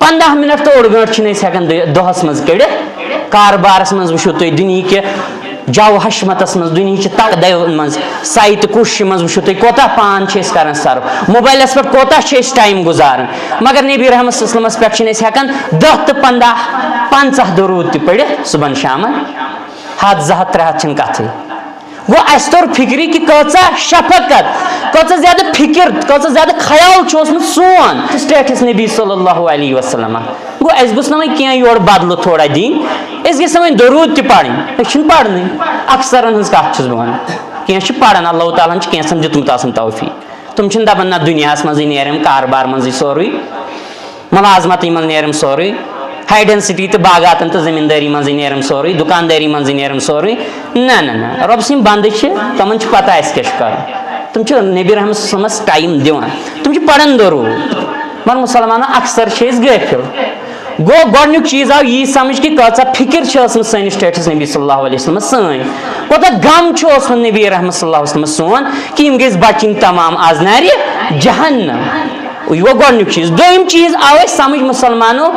15 minute تو اوڑ گٲنٛٹہٕ چھِنہٕ أسۍ ہٮ۪کان دۄہس منٛز کٔڑِتھ کاربارس منٛز وٕچھو تُہۍ دُنہِکہِ جو حشمتس منٛز دُنہِچہِ تقدو منٛز سایہِ تہٕ کوٗششہِ منٛز وٕچھو تُہۍ کوتاہ پان چھِ أسۍ کران سرو موبایلس پٮ۪ٹھ کوتاہ چھِ أسۍ ٹایم گُزاران مگر نبی رحمت صلی اللہ علیہ وسلمس پٮ۪ٹھ چھِنہٕ أسۍ ہٮ۪کان 10 تہٕ 15 50 درود تہِ پٔرِتھ صبحن شامن 100 200 300 چھِنہٕ کتھٕے گوٚو اَسہِ توٚر فِکرِ کہِ کۭژاہ شفقت کۭژاہ زیادٕ فِکر کۭژاہ زیادٕ خیال چھُ اوسمُت سون سٹیٹس نبی صلی اللہ علیہ وسلم گوٚو اَسہِ گوٚژھ نہٕ وۄنۍ کینٛہہ یورٕ بدلہٕ تھوڑا دِنۍ أسۍ گژھن وۄنۍ درود تہِ پرٕنۍ أسۍ چھِنہٕ پرنٕے اکثرن ہٕنٛز کتھ چھُس بہٕ ونان کینٛہہ چھِ پران اللہ تعالیٰ ہن چھِ کینٛژھن دیُتمُت آسان توفیٖق تِم چھِنہٕ دپان نہ دُنیاہس منٛزٕے نیرم کاربار منٛزٕے سورُے مُلازمتٕے منٛز نیرم سورُے ہاے ڈینسٹی تہٕ باغاتن تہٕ زٔمیٖندٲری منٛزٕے نیرم سورُے دُکاندٲری منٛزٕے نیرم سورُے نہ نہ نہ رۄبہٕ سٕنٛدۍ بنٛدٕ چھِ تِمن چھِ پتہ اَسہِ کیاہ چھُ کرُن تِم چھِ نبی رحمت صلی اللہ علیہ وسلمس ٹایم دِوان تِم چھِ پران درود مگر مُسلمانو اکثر چھِ أسۍ غٲفِل گوٚو گۄڈنیُک چیٖز آو یی سمجھ کہِ کۭژاہ فِکر چھِ ٲسمٕژ سٲنِس سٹیٹس نبی صلی اللہ علیہ وسلمس سٲنۍ کوتاہ غم چھُ اوسمُت نبی رحمت صلی اللہ علیہ وسلمس سون کہِ یِم گٔژھۍ بچِنۍ تمام آز نارِ جہنم یہِ گوٚو گۄڈنیُک چیٖز دوٚیِم چیٖز آو اَسہِ سمجھ مُسلمانو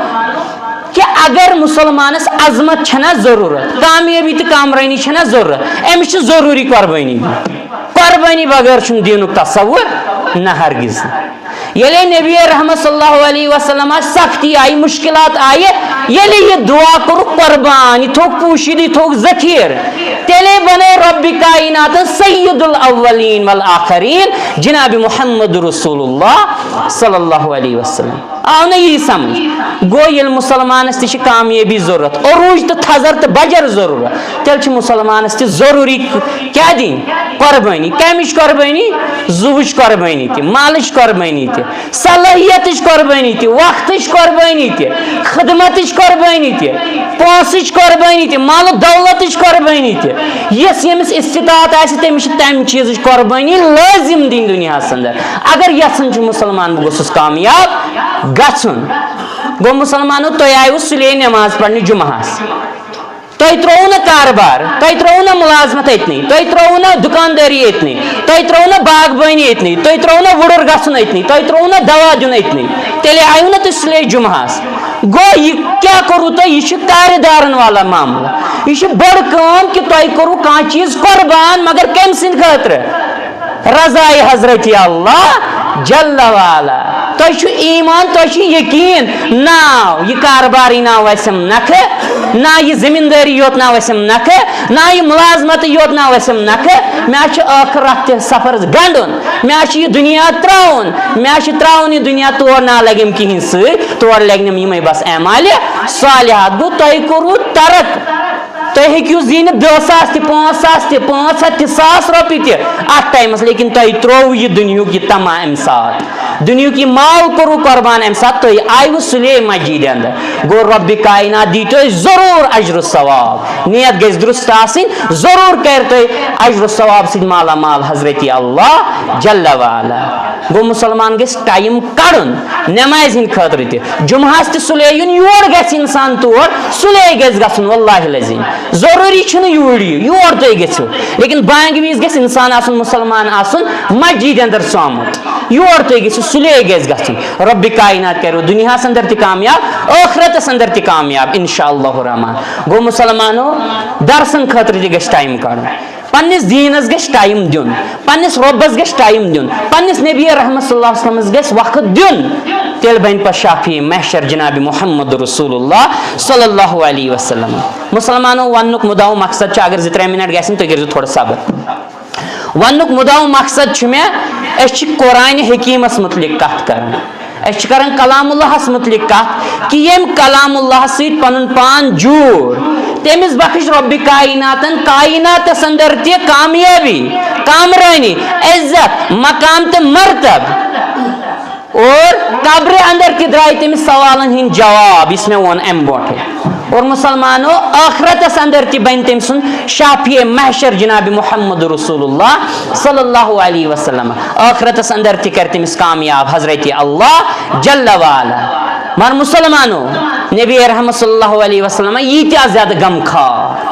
کہ اگر مسلمانس عظمت چھنا ضرورت کامیابی تہٕ کامرٲنی چھنا ضرورت أمِس چھِ ضروٗری قۄربٲنی قۄربٲنی بغٲر چھُنہٕ دیٖنُک تصوُر نہ ہرگز ییٚلے نبی رحمت صلی اللہ علیہ وسلم سختی آیہِ مُشکلات آیہِ ییٚلہِ یہِ دعا کوٚرُکھ قۄربان یہِ تھوٚوُکھ پوٗشِد یہِ تھوٚوُکھ ذخیٖر تیٚلے بنے رۄبِ کاینات سید الاولین والآخرین جناب محمد رسول اللہ صلی اللہ علیہ وسلم آو نہ یی سمجھ گوٚو ییٚلہِ مُسلمانس تہِ چھِ کامیٲبی ضروٗرت عروٗج تہٕ تھزر تہٕ بجر ضروٗرت تیٚلہِ چھِ مُسلمانس تہِ ضروٗری کیاہ دِنۍ قۄربٲنی کمِچ قۄربٲنی زُوٕچ قۄربٲنی تہِ مالٕچ قۄربٲنی تہِ صلٲحیتٕچ قۄربٲنی تہِ وقتٕچ قۄربٲنی تہِ خدمتٕچ قۄربٲنی تہِ پونٛسٕچ قۄربٲنی تہِ مالہٕ دولتٕچ قۄربٲنی تہِ یۄس ییٚمِس استطاعت آسہِ تٔمِس چھِ تمہِ چیٖزٕچ قۄربٲنی لٲزِم دِنۍ دُنیاہس انٛدر اگر یژھان چھُ مُسلمان بہٕ گوٚژھُس کامیاب گژھُن گوٚو مُسلمانو تۄہہِ آیوٕ سُلے نٮ۪ماز پرنہِ جُمعہس تۄہہِ ترٛووُ نہٕ کاربار تۄہہِ ترٛووُ نہٕ مُلازمت أتنٕے تۄہہِ ترٛووُ نہٕ دُکاندٲری أتنٕے تۄہہِ ترٛووُ نہٕ باغبٲنی أتنٕے تۄہہِ ترٛووُ نہٕ وُڑُر گژھُن أتنٕے تۄہہِ ترٛووُ نہٕ دوا دیُن أتنٕے تیٚلے آیوٕ نہٕ تُہۍ سُلے جُمعہس گوٚو یہِ کیٛاہ کوٚروٕ تۄہہِ یہِ چھُ کارِ دارن والا معاملہٕ یہِ چھِ بٔڑ کٲم کہِ تۄہہِ کوٚروٕ کانٛہہ چیٖز قۄربان مگر کٔمۍ سٕنٛدِ خٲطرٕ رضایہِ حضرتِ اللہ جل والا تۄہہِ چھُ ایٖمان تۄہہِ چھُ یقیٖن ناو یہِ کاربارٕے ناو آسٮ۪م نکھٕ نہ یہِ زٔمیٖندٲری یوت ناو آسٮ۪م نکھٕ نہ یہِ مُلازمتٕے یوت ناو آسٮ۪م نکھٕ مےٚ چھُ ٲخرت تہِ سفر گنٛڈُن مےٚ چھُ یہِ دُنیا ترٛاوُن مےٚ چھُ ترٛاوُن یہِ دُنیا تور نہ لگٮ۪م کِہیٖنۍ سۭتۍ تور لگنٮ۪م یِمے بس اعمالہِ صالحات گوٚو تۄہہِ کوٚروٕ ترک تُہۍ ہیٚکِو زیٖنِتھ 10 ساس تہِ 5 ساس تہِ 500 تہِ 1000 رۄپیہِ تہِ اتھ ٹایمس لیکن تۄہہِ ترٛووُ یہِ دُنیہُک یہِ تما امہِ ساتہٕ دُنیہُک یہِ مال کوٚروٕ قۄربان امہِ ساتہٕ تُہۍ آیوٕ سُلے مسجِدِ انٛدر گوٚو رۄبِ کاینات دی تۄہہِ ضروٗر اجرُ ثواب نیت گژھِ درُست آسٕنۍ ضروٗر کرِ تۄہہِ اجرُ ثواب سۭتۍ مالا مال حضرتِ اللہ جل والا گوٚو مُسلمان گژھِ ٹایم کڑُن نٮ۪مازِ ہٕنٛدِ خٲطرٕ تہِ جُمعہس تہِ سُلے یُن یور گژھِ انسان تور سُلے گژھِ گژھُن واللہ العظیٖم ضروٗری چھُنہٕ یوٗرۍ یہِ یور تُہۍ گٔژھِو لیکن بانگہِ وِزِ گژھِ انسان آسُن مُسلمان آسُن مسجِدِ انٛدر ژامُت یور تُہۍ گٔژھِو سُلے گژھِ گژھُن رۄبِ کاینات کروٕ دُنیاہس انٛدر تہِ کامیاب ٲخرتس انٛدر تہِ کامیاب انشاء اللہ رحمان گوٚو مُسلمانو درسن خٲطرٕ تہِ گژھِ ٹایم کڑُن پننس دیٖنس گژھِ ٹایم دیُن پننس رۄبس گژھِ ٹایم دیُن پننس نبی رحمت صلی اللہ علیہ وسلمس گژھِ وقت دیُن تیٚلہِ بنہِ پتہٕ شافی محشر جناب محمد رسول اللہ صلی اللہ علیہ وسلم مُسلمانو وننُک مُدا و مقصد چھُ اگر 2-3 منٹ گژھن تُہۍ کٔرِو تھوڑا صبر وننُک مُدا و مقصد چھُ مےٚ أسۍ چھِ قرآنِ حکیٖمس متعلق کتھ کران أسۍ چھِ کران کلام اللہس متعلق کتھ کہِ ییٚمۍ کلام اللہس سۭتۍ پنُن پان جوٗڑ تٔمِس بخش رۄبِ کایناتن کایناتس انٛدر تہِ کامیٲبی کامرٲنی عزت مقام تہٕ مرتب اور قبرِ انٛدر تہِ درٛاے تٔمِس سوالن ہٕنٛدۍ جواب یُس مےٚ ووٚن امہِ برونٛٹھٕے اور مُسلمانو ٲخرتس انٛدر تہِ بنہِ تٔمۍ سُنٛد شافی محشر جناب محمد رسول اللہ صلی اللہ علیہ وسلم ٲخرتس انٛدر تہِ کرِ تٔمِس کامیاب حضرتِ اللہ جل والا مگر مُسلمانو نبی رحمت صلی اللہ علیہ وسلم ییٖتیاہ زیادٕ غمخوار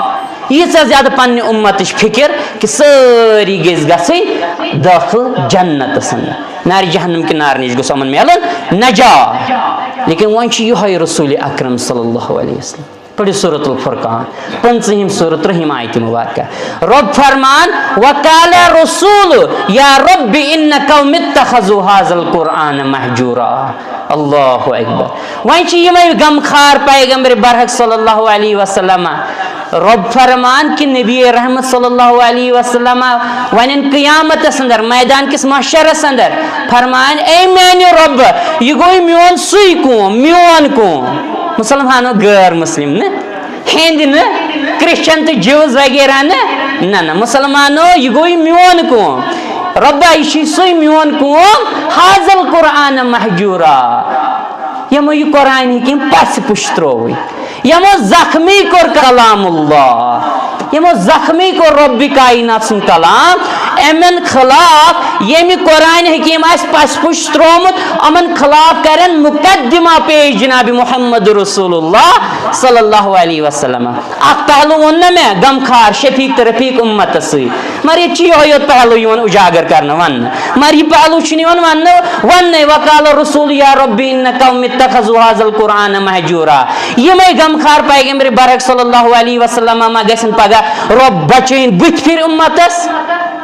ییٖژاہ زیادٕ پننہِ اُمتٕچ فِکر کہِ سٲری گٔژھۍ گژھٕنۍ دٲخل جنتس انٛدر نارِ جہنم کہِ نارٕ نِش گوٚژھ یِمن میلُن نجات لیکن وۄنۍ چھُ یِہوٚے رسول اکرم صلی اللہ علیہ وسلم. پڑھو سورۃ الفرقان 15 سورۃ 3 آیت مبارکہ. رب فرمان وقال رسول یا رب ان قوم اتخذوا هذا القرآن مہجورا. اللہ اکبر. وۄنۍ چھِ یِمے غمخار پیغمبر برحق صلی اللہ علیہ وسلم. رب فرمان کہ نبی رحمت صلی اللہ علیہ وسلم ون قیامتس اندر میدان کس محشرس اندر فرمان اے میانہ رب یہ گوئی میون سُے قوم میون قوم. مسلمانوں غیر مسلم نا ہند نا کرسچن تو جوز وغیرہ نا مسلمانوں یہ گوئی میون قوم. ربا یہ سُے میون قوم حاضل قرآن محجورا یمو یہ قرآن حکیم پس پش تروی یمو زخمی کور کلام اللہ یمو زخمی کور رب کائنات سن کلام امن خلاف یمی قرآن حکیم آس پس پش ترومت امن خلاف کرن مقدمہ پیش جناب محمد رسول اللہ صلی اللہ علیہ وسلم. اخ پہلو ون میں غمخار شفیق تو رفیق امت سی مگر یہ چیز پہلو یون اجاگر کرنا ون مگر یہ پہلو چھ ون وقال رسول یا ربی ان قوم اتخذوا هذا القرآن مہجورا. یمے غمخار پیغمبر برحق صلی اللہ علیہ وسلم ما گژھن پگہ رب بچین بت پھر امتس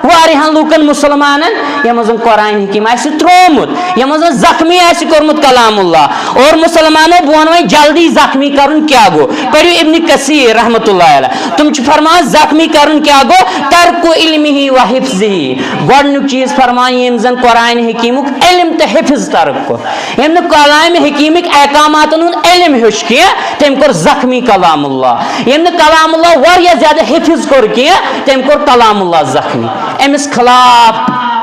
واریہن لوکن مسلمانن یمو زن قرآن حکیم آسہِ ترومت یمو زن زخمی آسہِ کورمت کلام اللہ. اور مسلمانوں بہن وۄنۍ جلدی زخمی کرن کیا گو پڑھو ابن کثیر رحمت اللہ علیہ تم چھ فرمان زخمی کرن کیا گو ترک علمہ و حفظہ. گۄڈنیُک چیز فرمان یم زن قرآن حکیمک علم تو حفظ ترک کو یم نہ کلام حکیمک احکاماتن ہند علم ہیوچ کی تم کور زخمی کلام اللہ یم نہ کلام اللہ واریاہ زیادہ حفظ کور کی تم کور کلام اللہ زخمی. امس خلاف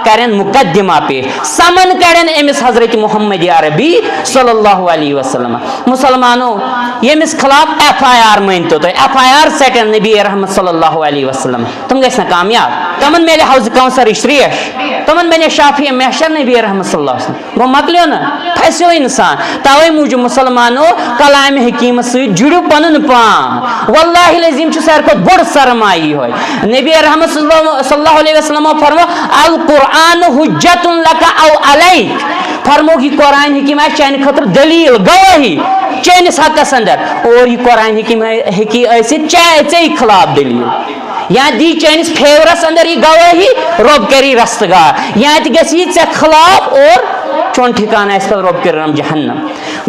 کرن مقدمہ پہ سمن کرن امس حضرت محمد عربی صلی اللہ علیہ وسلم. مسلمانوں یمس خلاف ایف آئی آر مانتو تو ایف آئی آر سیٹن نبی رحمت صلی اللہ علیہ وسلم تم گژھن کامیاب. تمن میلے حوض کوثر ریش تمن بنے شافی محشر نبی رحمت صلی اللہ علیہ وسلم گو مکلیو نا پھسو انسان. توے موجود مسلمانوں کلام حکیم سی جڑو پنن پان واللہ العظیم چھ سار کو بڑ سرمایہ ہوئی. نبی رحمت صلی اللہ علیہ وسلم فرمو القرآن حجت لک او علیک فرمو کہ قرآن حکیم ہے چین خطر دلیل گواہی چینس حقس اندر اور یہ قرآن حکیم ہکی ایسے چے خلاف دلیل یا دی چینس فیورس اندر یہ گواہی رب کری رستگار یا گسی ژے خلاف اور چون ٹھکانہ اس پر رب کرم جہنم.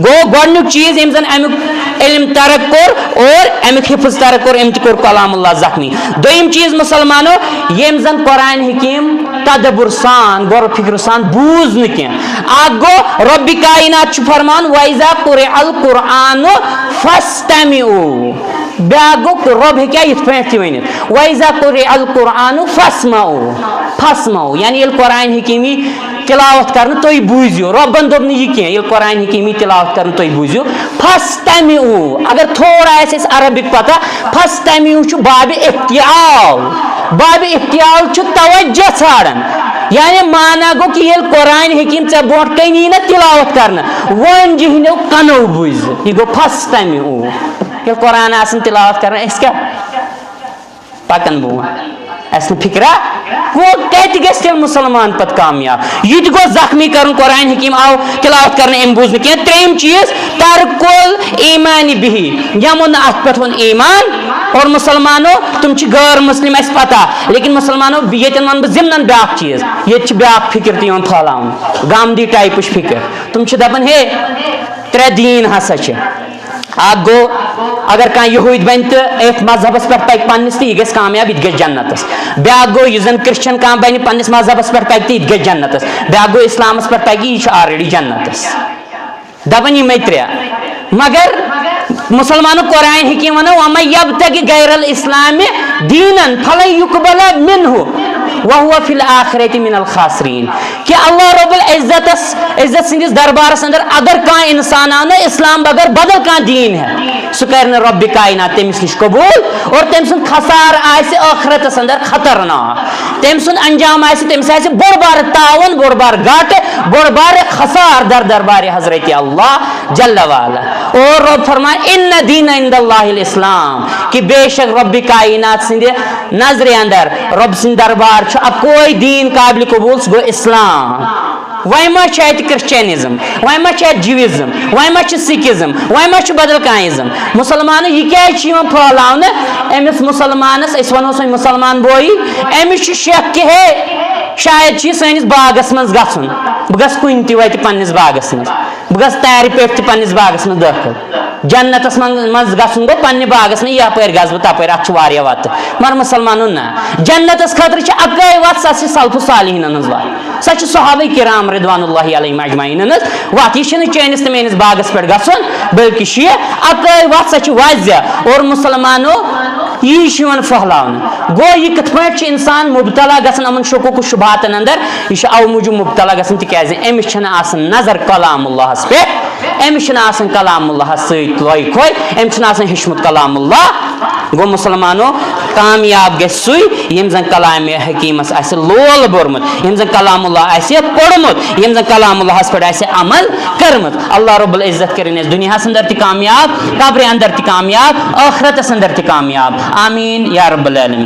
گو گۄڈنیُک چیز یم زن امیک علم ترک کور اور امیک حفظ ترک کور ام تہ کور کلام اللہ زخمی. دویم چیز مسلمانوں یم زن قرآن حکیم تدبر سان غور فکر سان بوز نہ کی اگ گو رب کائنات چھ فرمان وَإِذَا قُرِئَ الْقُرْآنُ فَاسْتَمِعُوا. بیاکھ گو رب ہیکیا یتھ پٲٹھۍ تہِ ؤنِتھ وَإِذَا قُرِئَ الْقُرْآنُ فَاسْمَعُوا یعنی ییٚلہِ قرآن حکیمی تلاوت کرنا تُہۍ بوٗزِو. رۄبن دوٚپ نہٕ یہِ کینٛہہ ییٚلہِ قرآن حکیمی تلاوت کرنا تُہۍ بوٗزِو فَاسْتَمِعُوا. اگر تھوڑا آسہِ اَسہِ عربِک پتہ فَاسْتَمِعُوا چھُ بابِ افتعال بابِ افتعال چھُ توجہ ژھانڈان یعنی مانا گو کہ یل قرآن حکیم ژے برونٛٹھ کَنی نہ تلاوت کرنا وۄنۍ جہنو کنو بوٗزِ یہِ گوٚو فَاسْتَمِعُوا. ییٚلہِ قرآن آسن تلاوت کرنا أسۍ کیٛاہ پکان برونٛٹھ اَسہِ نہٕ فِکرا کتہِ گژھِ تیٚلہِ مسلمان پتہٕ کامیاب. یہِ تہِ گوٚو زخمی کرُن قرآن حکیم آو تلاوت کرنہٕ أمۍ بوٗز نہٕ کینٛہہ. ترٛیٚیِم چیٖز ترکُل ایٖمانِ بِہی یمو نہٕ اتھ پٮ۪ٹھ ووٚن ایٖمان. اور مسلمانوں تم چھ غیر مسلم اس پتہ لیکن مسلمانوں یتن ون بہ ضمن بیاکھ چیز یہ بیاکھ فکر تہ پھہلاون گامدی ٹائپچ فکر. تم چھ دپان ہے ترے دین ہسا چھ اکھ گو اگر کانٛہہ یہوٗدۍ بنہِ تہٕ اتھ مذہبس پٮ۪ٹھ پکہِ پننس تہٕ یہِ گژھِ کامیاب یہِ تہِ گژھِ جنتس. بیاکھ گوٚو یُس زن کرسچن کانٛہہ بنہِ پننس مذہبس پٮ۪ٹھ پکہِ تہٕ یہِ تہِ گژھِ جنتس. بیاکھ گوٚو اسلامس پٮ۪ٹھ پکہِ یہِ چھُ آلریڈی جنتس. دپان یِمے ترٛےٚ مگر مسلمانوں قرآن حکیم ونو وَمَن یَبتغِ غَیرَ الْإِسْلَامِ دیٖنًا فَلَن یُقبَلَ مِنْهُ وَهُوَ فِی الْآخِرَةِ مِنَ الْخَاسِرِیٖن. کہ اللہ رب العزت سندس دربارس اندر اگر کانٛہہ انسان آو نہ اسلام بغیر بدل کانٛہہ دین ہے سہ کر نہ رب کائنات تمس نش قبول اور تم سن خسار آسہِ ٲخرتس اندر خطرناک. تم سن انجام آسہِ تمس آسہِ بوڑ بار تعاون بوڑ بار گاٹہٕ بوڑ بار خسار در دربار حضرت اللہ جل والا. اور رب فرمائے ان دین عند اللہ الاسلام کہ بے شک رب کائنات سند نظر اندر رب سند دربار اکوئی دین قابل قبول گو اسلام. وۄنۍ ما چھِ اَتہِ کرٛسچَنِزم وۄنۍ ما چھِ اَتہِ جِوِزم وۄنۍ ما چھِ سِکِزم وۄنۍ ما چھُ بدل کانٛہہ اِزم مُسلمانہٕ یہِ کیٛازِ چھِ یِوان پھٲلاونہٕ أمِس مُسلمانَس أسۍ وَنوس وۄنۍ مُسلمان بویی أمِس چھُ شک کہ ہے شاید چھِ یہِ سٲنِس باغس منٛز گژھُن بہٕ گژھٕ کُنہِ تہِ وَتہِ پنٛنِس باغس منٛز بہٕ گژھٕ تارِ پٮ۪ٹھ تہِ پنٛنِس باغس منٛز دٲخل جنتس منٛز گژھُن گوٚو پنٛنہِ باغس منٛز یپٲرۍ گژھٕ بہٕ تپٲرۍ اَتھ چھِ واریاہ وَتہٕ مگر مُسلمانن نہ جنتس خٲطرٕ چھِ اَکٲے وَتھ سۄ چھِ سلفہٕ صالحیٖنن ہٕنٛز وَتھ سۄ چھِ صحابہ کرام رضوان اللہ علیہم اجمعیٖنن ہٕنٛز وَتھ یہِ چھِنہٕ چٲنِس تہٕ میٲنِس باغس پٮ۪ٹھ گژھُن بلکہِ چھِ یہِ اَکٲے وَتھ سۄ چھِ واضح اور مُسلمانو یی چھِ یِوان پھٔہلاونہٕ گوٚو یہِ کِتھ پٲٹھۍ چھِ اِنسان مُبتلا گژھان یِمن شکوٗک شُبہاتن اندر یہِ چھُ اَوٕ موٗجوٗب مُبتلا گژھان تِکیازِ أمِس چھنہٕ آسان نظر کلام اللہس پٮ۪ٹھ أمِس چھُنہٕ آسان کلام اللہس سۭتۍ لۄے کھوے أمِس چھُنہٕ آسان ہیٚچھمُت کلام اللہ گوٚو مُسلمانو کامیاب گژھِ سُے ییٚمۍ زن کلامِ حکیٖمس آسہِ لول بوٚرمُت ییٚمۍ زن کلام اللہ آسہِ پوٚرمُت ییٚمۍ زن کلام اللہس پٮ۪ٹھ آسہِ عمل کٔرمٕژ اللہ رب العزت کٔرِنۍ أسۍ دُنیاہس اندر تہِ کامیاب قبرِ اندر تہِ کامیاب ٲخرتس اندر تہِ کامیاب آمیٖن یا رب العالمیٖن